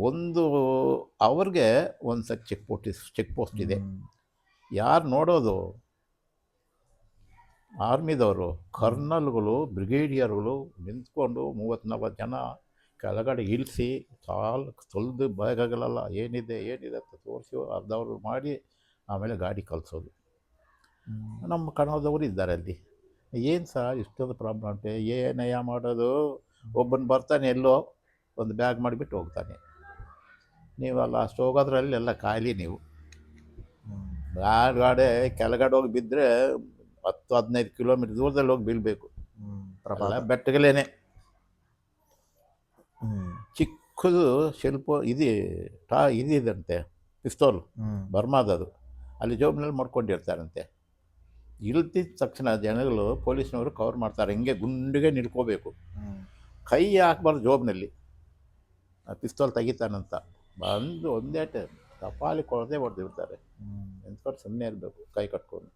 ಒಂದು ಅವ್ರಿಗೆ ಒಂದು ಚೆಕ್ ಪೋಸ್ಟ್ ಇದೆ. ಯಾರು ನೋಡೋದು? ಆರ್ಮಿದವರು, ಕರ್ನಲ್ಗಳು, ಬ್ರಿಗೇಡಿಯರ್ಗಳು ನಿಂತ್ಕೊಂಡು 30-40 ಜನ ಕೆಳಗಡೆ ಇಳಿಸಿ ತೊಳೆದು ಬ್ಯಾಗಗಳೆಲ್ಲ ಏನಿದೆ ಅಂತ ತೋರಿಸಿ ಅರ್ಧ ಅವರು ಮಾಡಿ ಆಮೇಲೆ ಗಾಡಿ ಕಳಿಸೋದು. ನಮ್ಮ ಕನ್ನಡದವರು ಇದ್ದಾರೆ ಅಲ್ಲಿ. ಏನು ಸರ್ ಇಷ್ಟೊಂದು ಪ್ರಾಬ್ಲಮ್ ಉಂಟೆ, ಏನಯ್ಯ ಮಾಡೋದು? ಒಬ್ಬನು ಬರ್ತಾನೆ, ಎಲ್ಲೋ ಒಂದು ಬ್ಯಾಗ್ ಮಾಡಿಬಿಟ್ಟು ಹೋಗ್ತಾನೆ. ನೀವಲ್ಲ ಅಷ್ಟು ಹೋಗೋದ್ರಲ್ಲಿ ಎಲ್ಲ ಖಾಲಿ. ನೀವು ಗಾಡಿ ಕೆಳಗಡೆ ಹೋಗಿ ಬಿದ್ದರೆ 10-15 ಕಿಲೋಮೀಟ್ರ್ ದೂರದಲ್ಲಿ ಹೋಗಿ ಬೀಳಬೇಕು. ಬೆಟ್ಟಗಳೇನೆ. ಚಿಕ್ಕದು ಶಿಲ್ಪ ಇದಿದಂತೆ ಪಿಸ್ತೂಲ್, ಬರ್ಮಾದದು. ಅಲ್ಲಿ ಜೋಬ್ನಲ್ಲಿ ಮಾಡ್ಕೊಂಡಿರ್ತಾರಂತೆ. ಇಳ್ತಿದ್ದ ತಕ್ಷಣ ಜನಗಳು, ಪೊಲೀಸ್ನವರು ಕವರ್ ಮಾಡ್ತಾರೆ, ಹಿಂಗೆ ಗುಂಡಿಗೆ ನಿಲ್ಕೋಬೇಕು, ಕೈ ಹಾಕ್ಬಾರ್ದು ಜೋಬ್ನಲ್ಲಿ. ಪಿಸ್ತೂಲ್ ತೆಗಿತಾನಂತ ಬಂದು ಒಂದೇ ಕಪಾಲಿ ಕೊಡದೆ ಹೊಡೆದಿರ್ತಾರೆ. ಎಂತ್ಕೊಂಡು ಸುಮ್ಮನೆ ಇರಬೇಕು ಕೈ ಕಟ್ಕೊಂಡು.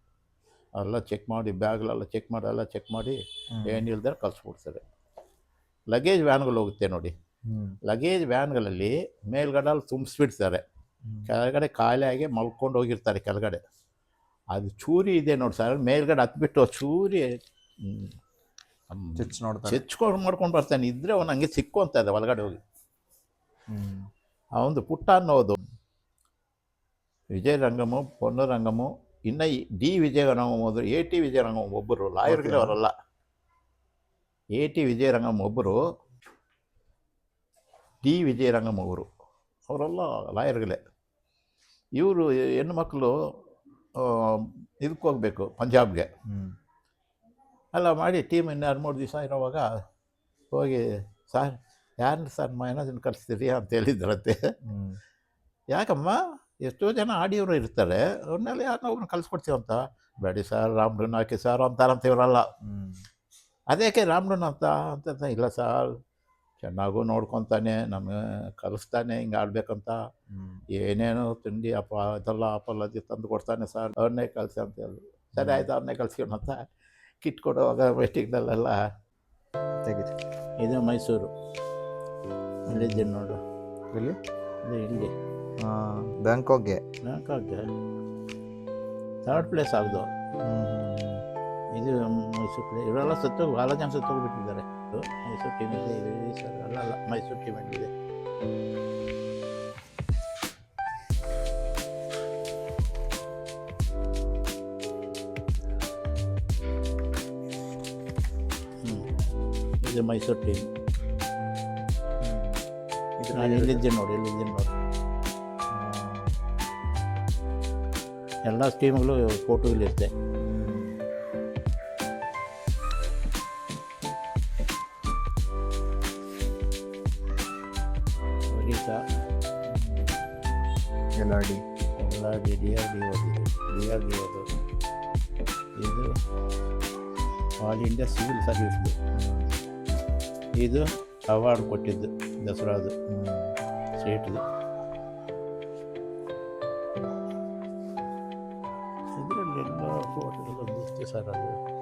ಎಲ್ಲ ಚೆಕ್ ಮಾಡಿ, ಬ್ಯಾಗ್ಲೆಲ್ಲ ಚೆಕ್ ಮಾಡಿ ಏನಿಲ್ದಾರೆ ಕಳಿಸ್ಬಿಡ್ತಾರೆ. ಲಗೇಜ್ ವ್ಯಾನ್ಗಳು ಹೋಗುತ್ತೆ ನೋಡಿ, ಲಗೇಜ್ ವ್ಯಾನ್ಗಳಲ್ಲಿ ಮೇಲ್ಗಡೆಲ್ಲಿ ತುಂಬಿಸ್ಬಿಡ್ತಾರೆ, ಕೆಳಗಡೆ ಖಾಲಿಯಾಗಿ ಮಲ್ಕೊಂಡು ಹೋಗಿರ್ತಾರೆ ಕೆಳಗಡೆ. ಅದು ಚೂರಿ ಇದೆ ನೋಡಿ ಸರ್, ಮೇಲ್ಗಡೆ ಹತ್ಬಿಟ್ಟು ಚೂರಿ ಚೆಚ್ಕೊಂಡು ಮಾಡ್ಕೊಂಡು ಬರ್ತಾನೆ. ಇದ್ದರೆ ಅವನು ಹಂಗೆ ಸಿಕ್ಕೊಂತ ಇದೆ ಒಳಗಡೆ ಹೋಗಿ. ಅವನು ಪುಟ್ಟ ಅನ್ನೋದು ವಿಜಯರಂಗಮು, ಪೊನ್ನರಂಗಮು, ಇನ್ನು ಡಿ ವಿಜಯರಂಗಮ್ ಹೋದ್ರು. AT ವಿಜಯರಂಗಮ್ ಒಬ್ಬರು ಲಾಯರ್ಗಳೇ, ಅವರಲ್ಲ. AT ವಿಜಯರಂಗಮ್ ಒಬ್ಬರು, ಡಿ ವಿಜಯರಂಗಮ್ ಅವರೆಲ್ಲ ಲಾಯರ್ಗಳೇ. ಇವರು ಹೆಣ್ಣು ಮಕ್ಕಳು ಇದಕ್ಕೆ ಹೋಗಬೇಕು ಪಂಜಾಬ್ಗೆ. ಎಲ್ಲ ಮಾಡಿ ಟೀಮ್ ಇನ್ನು 2-3 ದಿವಸ ಇರೋವಾಗ ಹೋಗಿ, ಸರ್ ಯಾರನ್ನ ಸರ್ ಮ್ಯಾನೇಜರ್ನ ಕಳಿಸ್ತೀರಿ ಅಂತ ಹೇಳಿದ್ರಂತೆ. ಯಾಕಮ್ಮ, ಎಷ್ಟೋ ಜನ ಆಡಿಯವರು ಇರ್ತಾರೆ, ಅವ್ರನ್ನೆಲ್ಲ ಯಾರನ್ನ ಒಬ್ಬರನ್ನ ಕಳಿಸ್ಕೊಡ್ತೀವಂತ. ಬೇಡಿ ಸರ್, ರಾಮ್ರನ್ ಹಾಕಿ ಸರ್ ಅಂತಾರಂತ ಇವರಲ್ಲ. ಅದೇಕೆ ರಾಮ್ರನ್ ಅಂತ ಇಲ್ಲ ಸರ್, ಚೆನ್ನಾಗೂ ನೋಡ್ಕೊತಾನೆ, ನಮಗೆ ಕಲಿಸ್ತಾನೆ ಹಿಂಗೆ ಆಡಬೇಕಂತ, ಏನೇನು ತಿಂಡಿ ಇದೆಲ್ಲ ಅಪಲ್ಲದಿ ತಂದು ಕೊಡ್ತಾನೆ ಸರ್, ಅವ್ರನ್ನೇ ಕಳಿಸಿ ಅಂತ ಹೇಳಿದ್ರು. ಸರಿ ಆಯಿತು, ಅವ್ರನ್ನೇ ಕಳಿಸ್ಕೊಂಡು ಅಂತ ಕಿಟ್ ಕೊಡುವಾಗ ವೆಸ್ಟಿಂಗ್ನಲ್ಲೆಲ್ಲ ತೆಗೀರಿ. ಇದು ಮೈಸೂರು, ಇಲ್ಲಿದ್ದೀನಿ ನೋಡು, ಇಲ್ಲಿ ಇಲ್ಲಿ ಬ್ಯಾಂಕಾಕ್ಗೆ 3rd ಪ್ಲೇಸ್ ಆಗ್ದು. ಇದು ಮೈಸೂರು ಪ್ಲೇ ಇವರೆಲ್ಲ ಭಾಳ ಜನ ಸತ್ತೋಗ್ಬಿಟ್ಟಿದ್ದಾರೆ. ಮೈಸೂರು ಟೀಮ್ ಇದೆ ಇದೆ ಸರ್, ಅಲ್ಲ ಮೈಸೂರು ಟೀಮ್ ಇದೆ. ಇದು ಮೈಸೂರು ಟೀಮ್. ನಾನು ಇಲ್ಲಿದ್ದೀನಿ ನೋಡಿ. ಎಲ್ಲ ಟೀಮ್ಗಳು ಫೋಟೋ ಇಲ್ಲಿರುತ್ತೆ. ಒರಿಸ್ಸಾ ಎಲ್ಲ DRDO ಇದು ಆಲ್ ಇಂಡಿಯಾ ಸಿವಿಲ್ ಸರ್ವಿಸ್ದು. ಇದು ಅವಾರ್ಡ್ ಕೊಟ್ಟಿದ್ದು ದಸರಾದು ಸ್ಟೇಟ್ದು. ಇದರಲ್ಲೆಲ್ಲ ಫೋಟೋಗಳು ಬಂದಿತ್ತು ಸರ್. ಅದು